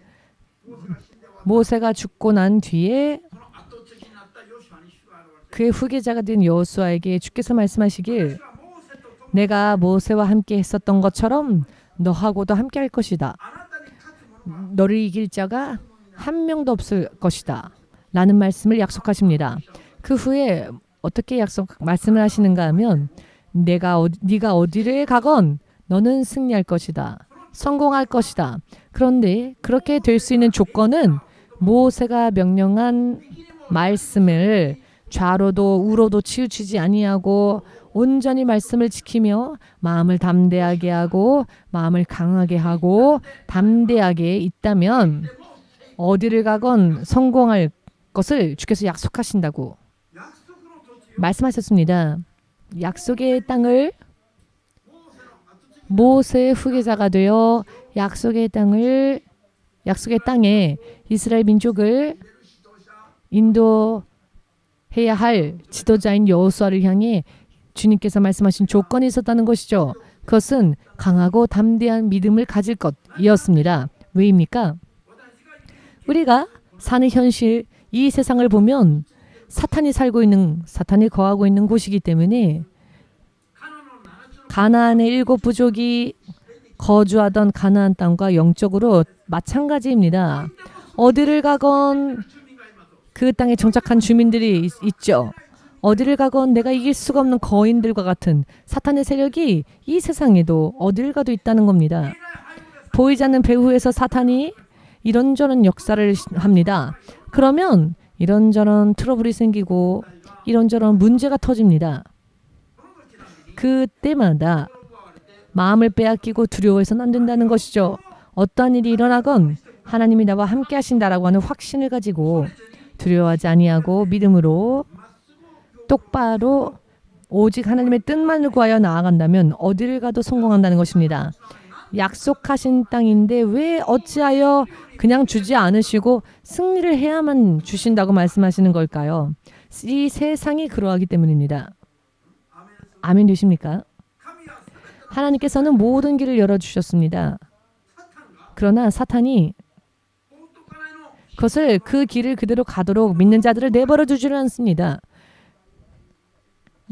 Speaker 1: 모세가 죽고 난 뒤에 그의 후계자가 된 여호수아에게 주께서 말씀하시길, 내가 모세와 함께 했었던 것처럼 너하고도 함께 할 것이다. 너를 이길 자가 한 명도 없을 것이다 라는 말씀을 약속하십니다. 그 후에 어떻게 말씀을 하시는가 하면, 네가 어디를 가건 너는 승리할 것이다. 성공할 것이다. 그런데 그렇게 될 수 있는 조건은 모세가 명령한 말씀을 좌로도 우로도 치우치지 아니하고 온전히 말씀을 지키며 마음을 담대하게 하고 마음을 강하게 하고 담대하게 있다면 어디를 가건 성공할 것을 주께서 약속하신다고 말씀하셨습니다. 약속의 땅을, 모세의 후계자가 되어 약속의 땅에 이스라엘 민족을 인도해야 할 지도자인 여호수아를 향해 주님께서 말씀하신 조건이 있었다는 것이죠. 그것은 강하고 담대한 믿음을 가질 것이었습니다. 왜입니까? 우리가 사는 현실, 이 세상을 보면 사탄이 거하고 있는 곳이기 때문에 가나안의 7 부족이 거주하던 가나안 땅과 영적으로 마찬가지입니다. 어디를 가건 그 땅에 정착한 주민들이 있죠. 어디를 가건 내가 이길 수가 없는 거인들과 같은 사탄의 세력이 이 세상에도 어디를 가도 있다는 겁니다. 보이지 않는 배후에서 사탄이 이런저런 역사를 합니다. 그러면 이런저런 트러블이 생기고 이런저런 문제가 터집니다. 그때마다 마음을 빼앗기고 두려워해서는 안 된다는 것이죠. 어떠한 일이 일어나건 하나님이 나와 함께 하신다라고 하는 확신을 가지고 두려워하지 아니하고 믿음으로 똑바로 오직 하나님의 뜻만을 구하여 나아간다면 어디를 가도 성공한다는 것입니다. 약속하신 땅인데 왜 어찌하여 그냥 주지 않으시고 승리를 해야만 주신다고 말씀하시는 걸까요? 이 세상이 그러하기 때문입니다. 아멘 되십니까? 하나님께서는 모든 길을 열어주셨습니다. 그러나 사탄이 그 길을 그대로 가도록 믿는 자들을 내버려 두지를 않습니다.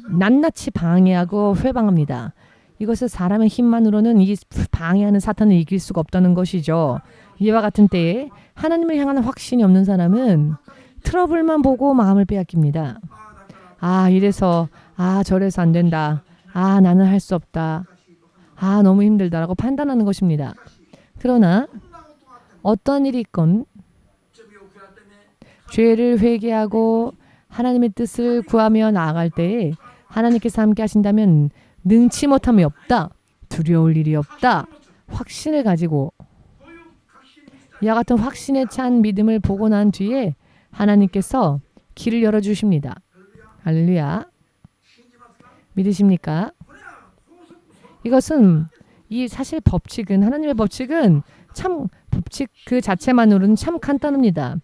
Speaker 1: 낱낱이 방해하고 회방합니다. 이것을 사람의 힘만으로는 이 방해하는 사탄을 이길 수가 없다는 것이죠. 이와 같은 때에 하나님을 향한 확신이 없는 사람은 트러블만 보고 마음을 빼앗깁니다. 이래서 저래서 안 된다. 나는 할 수 없다. 너무 힘들다라고 판단하는 것입니다. 그러나 어떠한 일이 있건 죄를 회개하고 하나님의 뜻을 구하며 나아갈 때에 하나님께서 함께 하신다면 능치 못함이 없다. 두려울 일이 없다. 확신을 가지고 이와 같은 확신에 찬 믿음을 보고 난 뒤에 하나님께서 길을 열어주십니다. 할렐루야. 믿으십니까? 이것은 사실 법칙은 하나님의 법칙은 참 법칙 그 자체만으로는 참 간단합니다.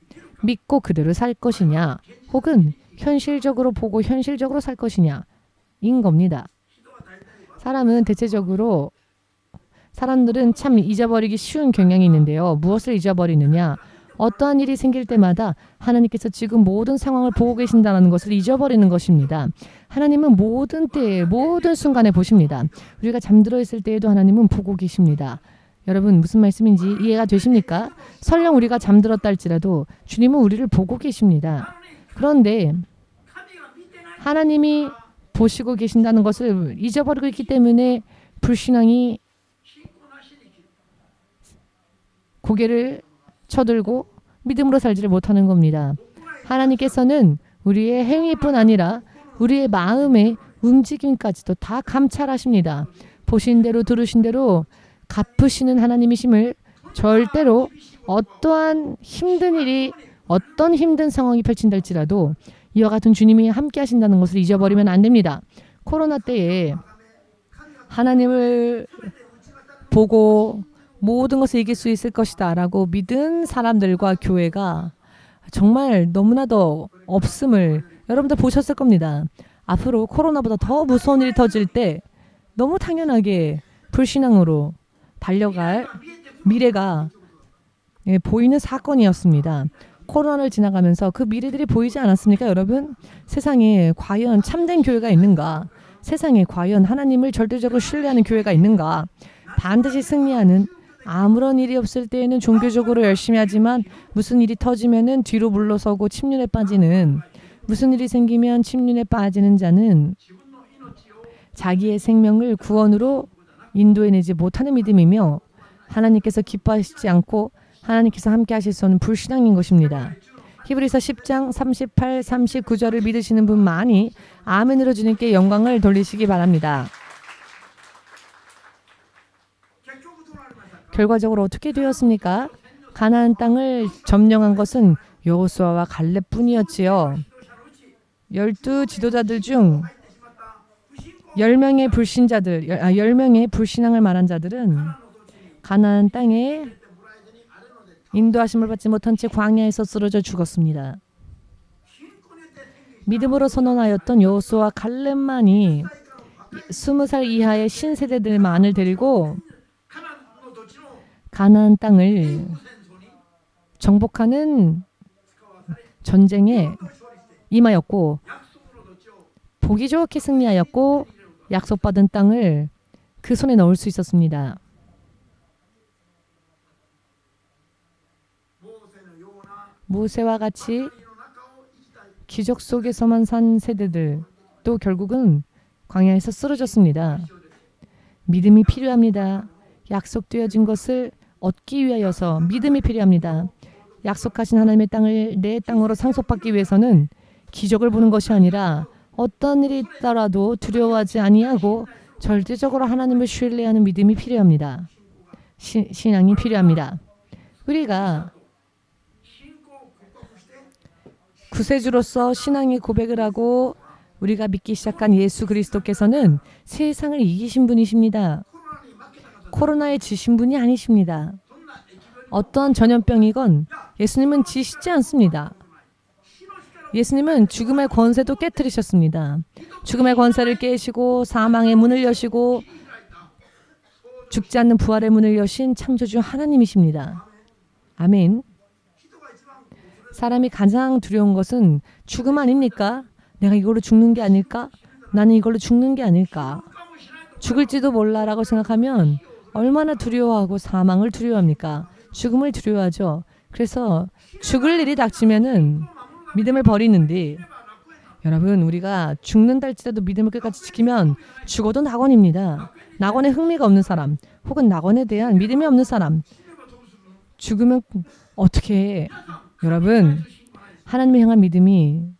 Speaker 1: 믿고 그대로 살 것이냐 혹은 현실적으로 보고 현실적으로 살 것이냐 인 겁니다. 사람들은 참 잊어버리기 쉬운 경향이 있는데요. 무엇을 잊어버리느냐? 어떠한 일이 생길 때마다 하나님께서 지금 모든 상황을 보고 계신다는 것을 잊어버리는 것입니다. 하나님은 모든 때에 모든 순간에 보십니다. 우리가 잠들어 있을 때에도 하나님은 보고 계십니다. 여러분 무슨 말씀인지 이해가 되십니까? 설령 우리가 잠들었다 할지라도 주님은 우리를 보고 계십니다. 그런데 하나님이 보시고 계신다는 것을 잊어버리고 있기 때문에 불신앙이 고개를 쳐들고 믿음으로 살지를 못하는 겁니다. 하나님께서는 우리의 행위뿐 아니라 우리의 마음의 움직임까지도 다 감찰하십니다. 보신 대로 들으신 대로 갚으시는 하나님이심을 절대로 어떠한 힘든 일이 어떤 힘든 상황이 펼친다 할지라도 이와 같은 주님이 함께 하신다는 것을 잊어버리면 안 됩니다. 코로나 때에 하나님을 보고 모든 것을 이길 수 있을 것이다 라고 믿은 사람들과 교회가 정말 너무나도 없음을 여러분들 보셨을 겁니다. 앞으로 코로나보다 더 무서운 일이 터질 때 너무 당연하게 불신앙으로 달려갈 미래가 보이는 사건이었습니다. 코로나를 지나가면서 그 미래들이 보이지 않았습니까, 여러분? 세상에 과연 참된 교회가 있는가? 세상에 과연 하나님을 절대적으로 신뢰하는 교회가 있는가? 반드시 승리하는 아무런 일이 없을 때에는 종교적으로 열심히 하지만 무슨 일이 터지면은 뒤로 물러서고 침륜에 빠지는 무슨 일이 생기면 침륜에 빠지는 자는 자기의 생명을 구원으로 인도해내지 못하는 믿음이며 하나님께서 기뻐하시지 않고 하나님께서 함께 하실 수 없는 불신앙인 것입니다. 히브리서 10장 38, 39절을 믿으시는 분 많이 아멘으로 주님께 영광을 돌리시기 바랍니다. 결과적으로 어떻게 되었습니까? 가나안 땅을 점령한 것은 여호수아와 갈렙뿐이었지요. 12 지도자들 중 10명의 불신자들, 10명의 불신앙을 말한 자들은 가나안 땅에 인도하심을 받지 못한 채 광야에서 쓰러져 죽었습니다. 믿음으로 선언하였던 여호수아와 갈렙만이 20살 이하의 신세대들만을 데리고 가나안 땅을 정복하는 전쟁에 임하였고 보기 좋게 승리하였고 약속받은 땅을 그 손에 넣을 수 있었습니다. 모세와 같이 기적 속에서만 산 세대들 또 결국은 광야에서 쓰러졌습니다. 믿음이 필요합니다. 약속되어진 것을 얻기 위하여서 믿음이 필요합니다. 약속하신 하나님의 땅을 내 땅으로 상속받기 위해서는 기적을 보는 것이 아니라 어떤 일이 있더라도 두려워하지 아니하고 절대적으로 하나님을 신뢰하는 믿음이 필요합니다. 신앙이 필요합니다. 우리가 구세주로서 신앙의 고백을 하고 우리가 믿기 시작한 예수 그리스도께서는 세상을 이기신 분이십니다. 코로나에 지신 분이 아니십니다. 어떠한 전염병이건 예수님은 지시지 않습니다. 예수님은 죽음의 권세도 깨뜨리셨습니다. 죽음의 권세를 깨시고 사망의 문을 여시고 죽지 않는 부활의 문을 여신 창조주 하나님이십니다. 아멘. 사람이 가장 두려운 것은 죽음 아닙니까? 내가 이걸로 죽는 게 아닐까? 나는 이걸로 죽는 게 아닐까? 죽을지도 몰라라고 생각하면 얼마나 두려워하고 사망을 두려워합니까? 죽음을 두려워하죠. 그래서 죽을 일이 닥치면은 믿음을 버리는데, 여러분, 우리가 죽는다 할지라도 믿음을 끝까지 지키면 죽어도 낙원입니다. 낙원에 흥미가 없는 사람, 혹은 낙원에 대한 믿음이 없는 사람, 죽으면 어떻게 해? 여러분, 하나님을 향한 믿음의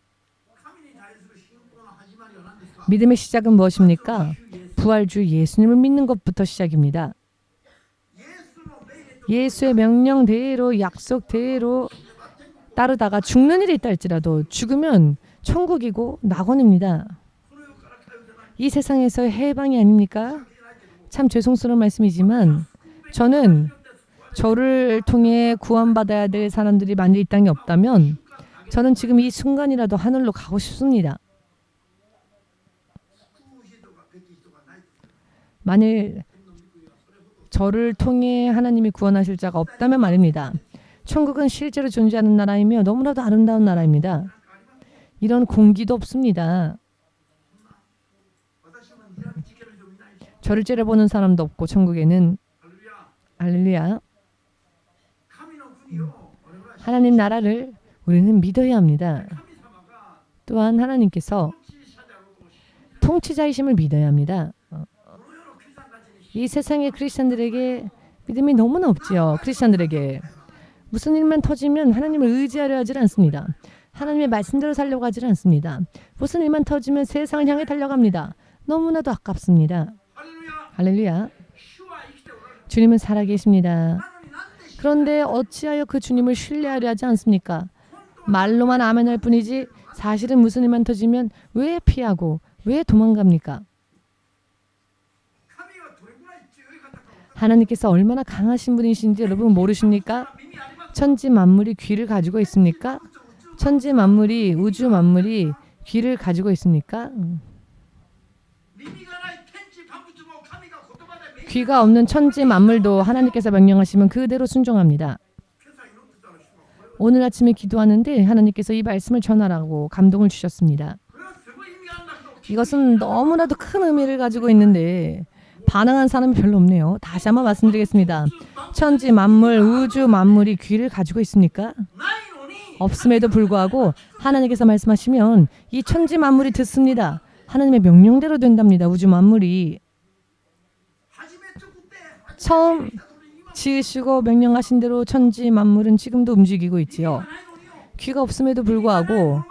Speaker 1: 시작은 무엇입니까? 부활주 예수님을 믿는 것부터 시작입니다. 예수의 명령대로, 약속대로 따르다가 죽는 일이 있다 할지라도 죽으면 천국이고 낙원입니다. 이 세상에서 해방이 아닙니까? 참 죄송스러운 말씀이지만 저는 저를 통해 구원받아야 될 사람들이 만일 이 땅에 없다면 저는 지금 이 순간이라도 하늘로 가고 싶습니다. 만일 저를 통해 하나님이 구원하실 자가 없다면 말입니다. 천국은 실제로 존재하는 나라이며 너무나도 아름다운 나라입니다. 이런 공기도 없습니다. 저를 째려보는 사람도 없고 천국에는. 할렐루야. 하나님 나라를 우리는 믿어야 합니다. 또한 하나님께서 통치자이심을 믿어야 합니다. 이 세상의 크리스천들에게 믿음이 너무나 없지요. 크리스천들에게 무슨 일만 터지면 하나님을 의지하려 하지 않습니다. 하나님의 말씀대로 살려고 하지 않습니다. 무슨 일만 터지면 세상을 향해 달려갑니다. 너무나도 아깝습니다. 할렐루야. 주님은 살아계십니다. 그런데 어찌하여 그 주님을 신뢰하려 하지 않습니까? 말로만 아멘할 뿐이지 사실은 무슨 일만 터지면 왜 피하고 왜 도망갑니까? 하나님께서 얼마나 강하신 분이신지 여러분 모르십니까? 천지 만물이 귀를 가지고 있습니까? 천지 만물이, 우주 만물이 귀를 가지고 있습니까? 귀가 없는 천지 만물도 하나님께서 명령하시면 그대로 순종합니다. 오늘 아침에 기도하는데 하나님께서 이 말씀을 전하라고 감동을 주셨습니다. 이것은 너무나도 큰 의미를 가지고 있는데 반응한 사람이 별로 없네요. 다시 한번 말씀드리겠습니다. 천지 만물, 우주 만물이 귀를 가지고 있습니까? 없음에도 불구하고 하나님께서 말씀하시면 이 천지 만물이 듣습니다. 하나님의 명령대로 된답니다. 우주 만물이. 처음 지으시고 명령하신 대로 천지 만물은 지금도 움직이고 있지요. 귀가 없음에도 불구하고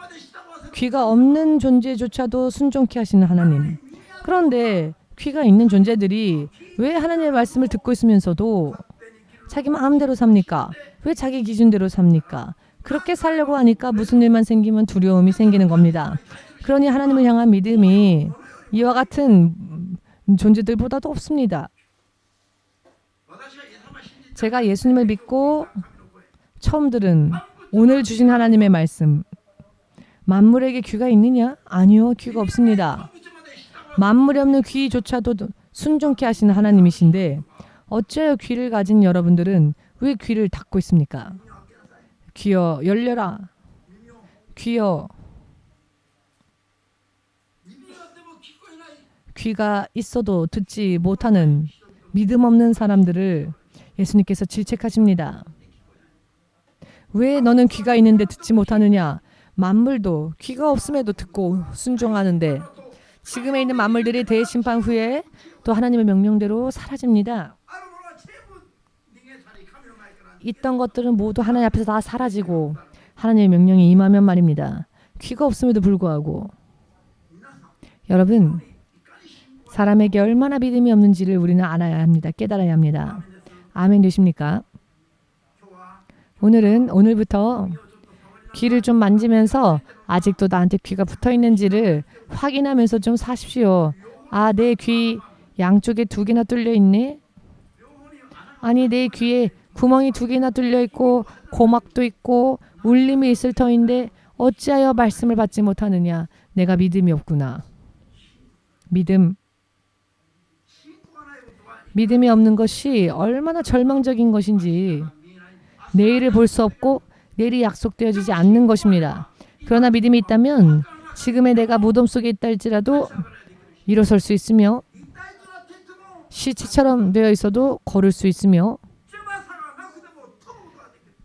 Speaker 1: 귀가 없는 존재조차도 순종케 하시는 하나님. 그런데 귀가 있는 존재들이 왜 하나님의 말씀을 듣고 있으면서도 자기 마음대로 삽니까? 왜 자기 기준대로 삽니까? 그렇게 살려고 하니까 무슨 일만 생기면 두려움이 생기는 겁니다. 그러니 하나님을 향한 믿음이 이와 같은 존재들보다도 없습니다. 제가 예수님을 믿고 처음 들은 오늘 주신 하나님의 말씀. 만물에게 귀가 있느냐? 아니요, 귀가 없습니다. 만물이 없는 귀조차도 순종케 하시는 하나님이신데 어째요 귀를 가진 여러분들은 왜 귀를 닫고 있습니까? 귀여 열려라. 귀여. 귀가 있어도 듣지 못하는 믿음 없는 사람들을 예수님께서 질책하십니다. 왜 너는 귀가 있는데 듣지 못하느냐? 만물도 귀가 없음에도 듣고 순종하는데 지금에 있는 만물들이 대심판 후에 또 하나님의 명령대로 사라집니다. 있던 것들은 모두 하나님 앞에서 다 사라지고 하나님의 명령이 임하면 말입니다. 귀가 없음에도 불구하고 여러분 사람에게 얼마나 믿음이 없는지를 우리는 알아야 합니다. 깨달아야 합니다. 아멘 되십니까? 오늘부터 귀를 좀 만지면서 아직도 나한테 귀가 붙어 있는지를 확인하면서 좀 사십시오. 아, 내 귀 양쪽에 2개나 뚫려 있네. 아니 내 귀에 구멍이 2개나 뚫려 있고 고막도 있고 울림이 있을 터인데 어찌하여 말씀을 받지 못하느냐. 내가 믿음이 없구나. 믿음이 없는 것이 얼마나 절망적인 것인지. 내일을 볼 수 없고 내일이 약속되어지지 않는 것입니다. 그러나 믿음이 있다면 지금의 내가 무덤 속에 있다 할지라도 일어설 수 있으며 시체처럼 되어 있어도 걸을 수 있으며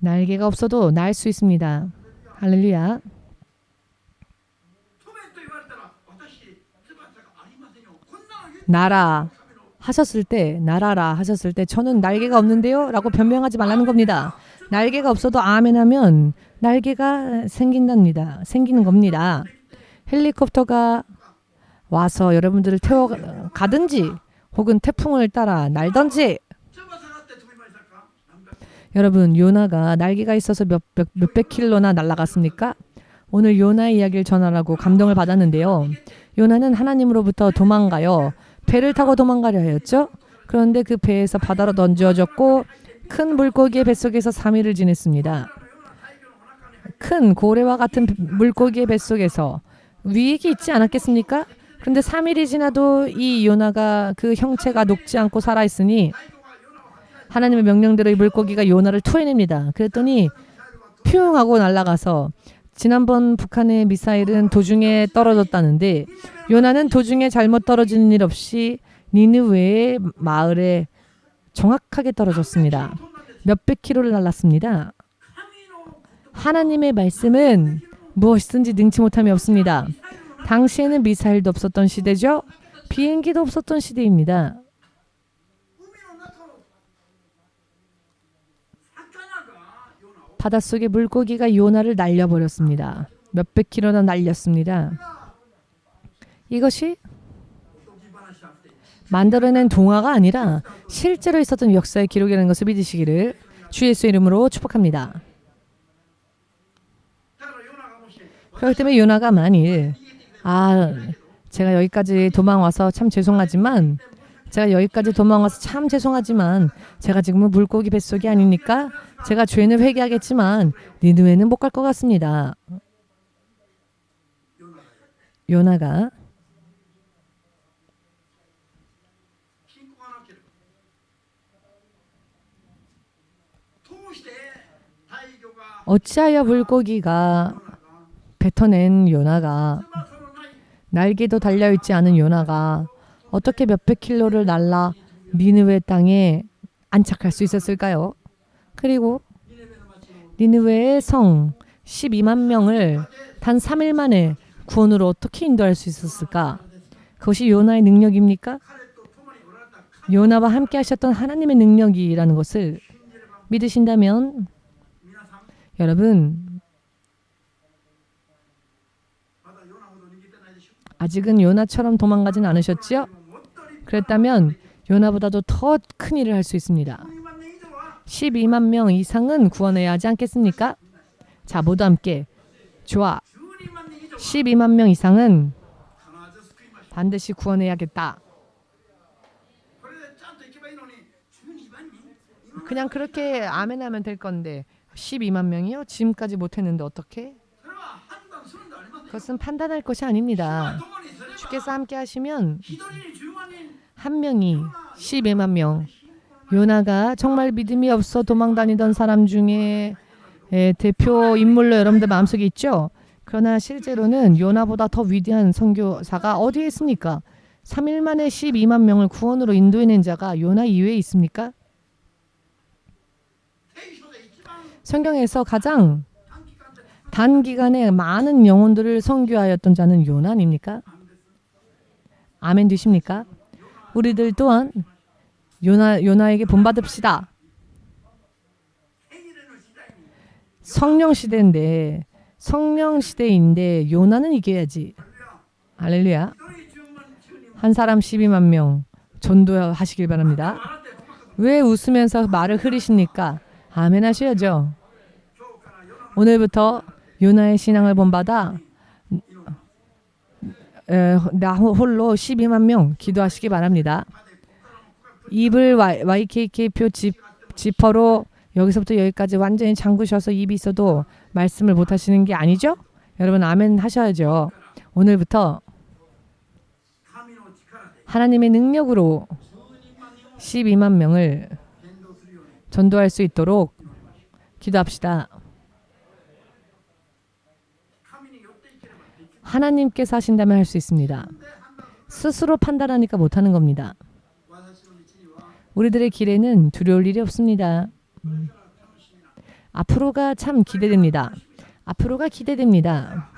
Speaker 1: 날개가 없어도 날 수 있습니다. 할렐루야. 날아라 하셨을 때 저는 날개가 없는데요 라고 변명하지 말라는 겁니다. 날개가 없어도 아멘하면 날개가 생기는 겁니다. 헬리콥터가 와서 여러분들을 태워 가든지 혹은 태풍을 따라 날든지. 여러분, 요나가 날개가 있어서 몇백 킬로나 날아갔습니까? 오늘 요나의 이야기를 전하라고 감동을 받았는데요. 요나는 하나님으로부터 도망가요. 배를 타고 도망가려 하였죠. 그런데 그 배에서 바다로 던져졌고 큰 물고기의 뱃속에서 3일을 지냈습니다. 큰 고래와 같은 물고기의 뱃속에서 위익이 있지 않았겠습니까? 그런데 3일이 지나도 이 요나가 그 형체가 녹지 않고 살아있으니 하나님의 명령대로 이 물고기가 요나를 토해냅니다. 그랬더니 퓨 하고 날아가서 지난번 북한의 미사일은 도중에 떨어졌다는데 요나는 도중에 잘못 떨어지는 일 없이 니느웨의 마을에 정확하게 떨어졌습니다. 몇백 킬로를 날랐습니다. 하나님의 말씀은 무엇이든지 능치 못함이 없습니다. 당시에는 미사일도 없었던 시대죠. 비행기도 없었던 시대입니다. 바닷속의 물고기가 요나를 날려버렸습니다. 몇백 킬로나 날렸습니다. 이것이 만들어낸 동화가 아니라 실제로 있었던 역사의 기록이라는 것을 믿으시기를 주 예수의 이름으로 축복합니다. 그렇기 때문에 요나가 만일 제가 여기까지 도망와서 참 죄송하지만 제가 지금은 물고기 뱃속이 아니니까 제가 죄는 회개하겠지만 니느웨는 못 갈 것 같습니다. 요나가 어찌하여 물고기가 뱉어낸 요나가 날개도 달려있지 않은 요나가 어떻게 몇백 킬로를 날라 니느웨 땅에 안착할 수 있었을까요? 그리고 니느웨의 성 12만 명을 단 3일 만에 구원으로 어떻게 인도할 수 있었을까? 그것이 요나의 능력입니까? 요나와 함께 하셨던 하나님의 능력이라는 것을 믿으신다면 여러분 아직은 요나처럼 도망가진 않으셨죠? 그랬다면 요나보다도 더 큰 일을 할 수 있습니다. 12만 명 이상은 구원해야 하지 않겠습니까? 자, 모두 함께 좋아. 12만 명 이상은 반드시 구원해야겠다. 그냥 그렇게 아멘하면 될 건데 12만 명이요? 지금까지 못했는데 어떻게? 그것은 판단할 것이 아닙니다. 주께서 함께 하시면 한 명이 12만 명. 요나가 정말 믿음이 없어 도망다니던 사람 중에 대표 인물로 여러분들 마음속에 있죠? 그러나 실제로는 요나보다 더 위대한 선교사가 어디에 있습니까? 3일 만에 12만 명을 구원으로 인도해낸 자가 요나 이외에 있습니까? 성경에서 가장 단기간에 많은 영혼들을 선교하였던 자는 요나 아닙니까? 아멘 되십니까? 우리들 또한 요나에게 본받읍시다. 성령 시대인데 요나는 이겨야지. 할렐루야. 한 사람 12만 명 전도하시길 바랍니다. 왜 웃으면서 말을 흐리십니까? 아멘 하셔야죠. 오늘부터 요나의 신앙을 본받아 나 홀로 12만 명 기도하시기 바랍니다. 입을 YKK표 지퍼로 여기서부터 여기까지 완전히 잠그셔서 입이 있어도 말씀을 못 하시는 게 아니죠? 여러분 아멘 하셔야죠. 오늘부터 하나님의 능력으로 12만 명을 전도할 수 있도록 기도합시다. 하나님께서 하신다면 할 수 있습니다. 스스로 판단하니까 못하는 겁니다. 우리들의 길에는 두려울 일이 없습니다. 앞으로가 참 기대됩니다. 앞으로가 기대됩니다.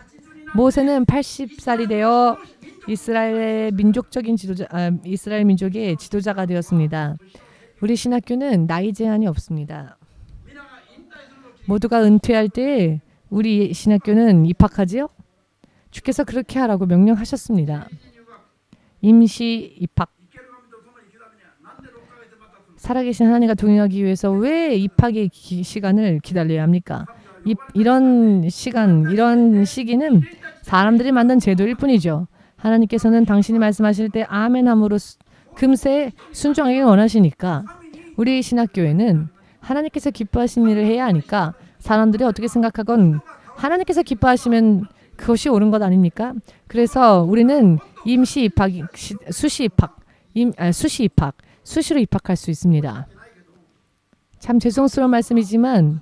Speaker 1: 모세는 80살이 되어 이스라엘 민족의 지도자가 되었습니다. 우리 신학교는 나이 제한이 없습니다. 모두가 은퇴할 때 우리 신학교는 입학하지요? 주께서 그렇게 하라고 명령하셨습니다. 임시 입학. 살아계신 하나님과 동행하기 위해서 왜 입학의 시간을 기다려야 합니까? 이런 시기는 사람들이 만든 제도일 뿐이죠. 하나님께서는 당신이 말씀하실 때 아멘함으로 금세 순종하기를 원하시니까 우리 신학교에는 하나님께서 기뻐하신 일을 해야 하니까 사람들이 어떻게 생각하건 하나님께서 기뻐하시면 그것이 옳은 것 아닙니까? 그래서 우리는 임시 입학, 수시로 입학할 수 있습니다. 참 죄송스러운 말씀이지만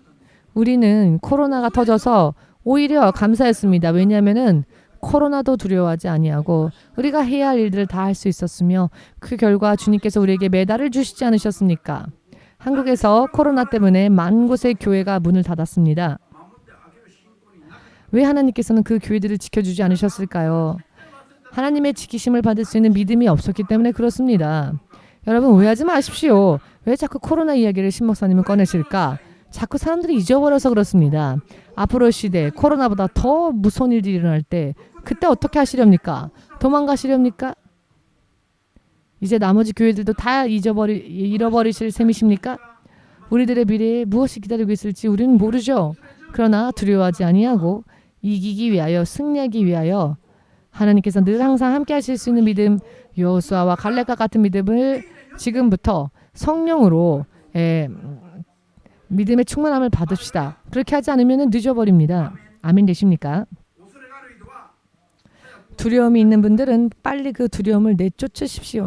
Speaker 1: 우리는 코로나가 터져서 오히려 감사했습니다. 왜냐하면은 코로나도 두려워하지 아니하고 우리가 해야 할 일들을 다 할 수 있었으며 그 결과 주님께서 우리에게 메달을 주시지 않으셨습니까? 한국에서 코로나 때문에 만 곳의 교회가 문을 닫았습니다. 왜 하나님께서는 그 교회들을 지켜주지 않으셨을까요? 하나님의 지키심을 받을 수 있는 믿음이 없었기 때문에 그렇습니다. 여러분 오해하지 마십시오. 왜 자꾸 코로나 이야기를 신 목사님은 꺼내실까? 자꾸 사람들이 잊어버려서 그렇습니다. 앞으로 시대 코로나보다 더 무서운 일들이 일어날 때 그때 어떻게 하시렵니까? 도망가시렵니까? 이제 나머지 교회들도 다 잃어버리실 셈이십니까? 우리들의 미래에 무엇이 기다리고 있을지 우리는 모르죠. 그러나 두려워하지 아니하고 이기기 위하여 승리하기 위하여 하나님께서 늘 항상 함께 하실 수 있는 믿음 여호수아와 갈렙과 같은 믿음을 지금부터 성령으로 믿음의 충만함을 받읍시다. 그렇게 하지 않으면 늦어버립니다. 아멘 되십니까? 두려움이 있는 분들은 빨리 그 두려움을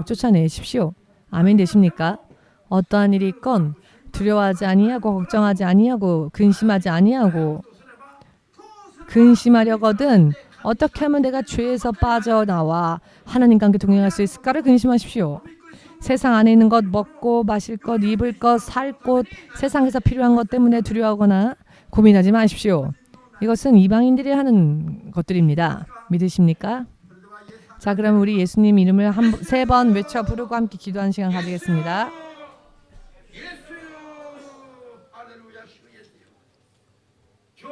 Speaker 1: 쫓아내십시오. 아멘 되십니까? 어떠한 일이 있건 두려워하지 아니하고 걱정하지 아니하고 근심하려거든 어떻게 하면 내가 죄에서 빠져나와 하나님과 함께 동행할 수 있을까를 근심하십시오. 세상 안에 있는 것, 먹고 마실 것, 입을 것, 살 곳, 세상에서 필요한 것 때문에 두려워하거나 고민하지 마십시오. 이것은 이방인들이 하는 것들입니다. 믿으십니까? 자, 그럼 우리 예수님 이름을 3번 외쳐 부르고 함께 기도하는 시간 가지겠습니다.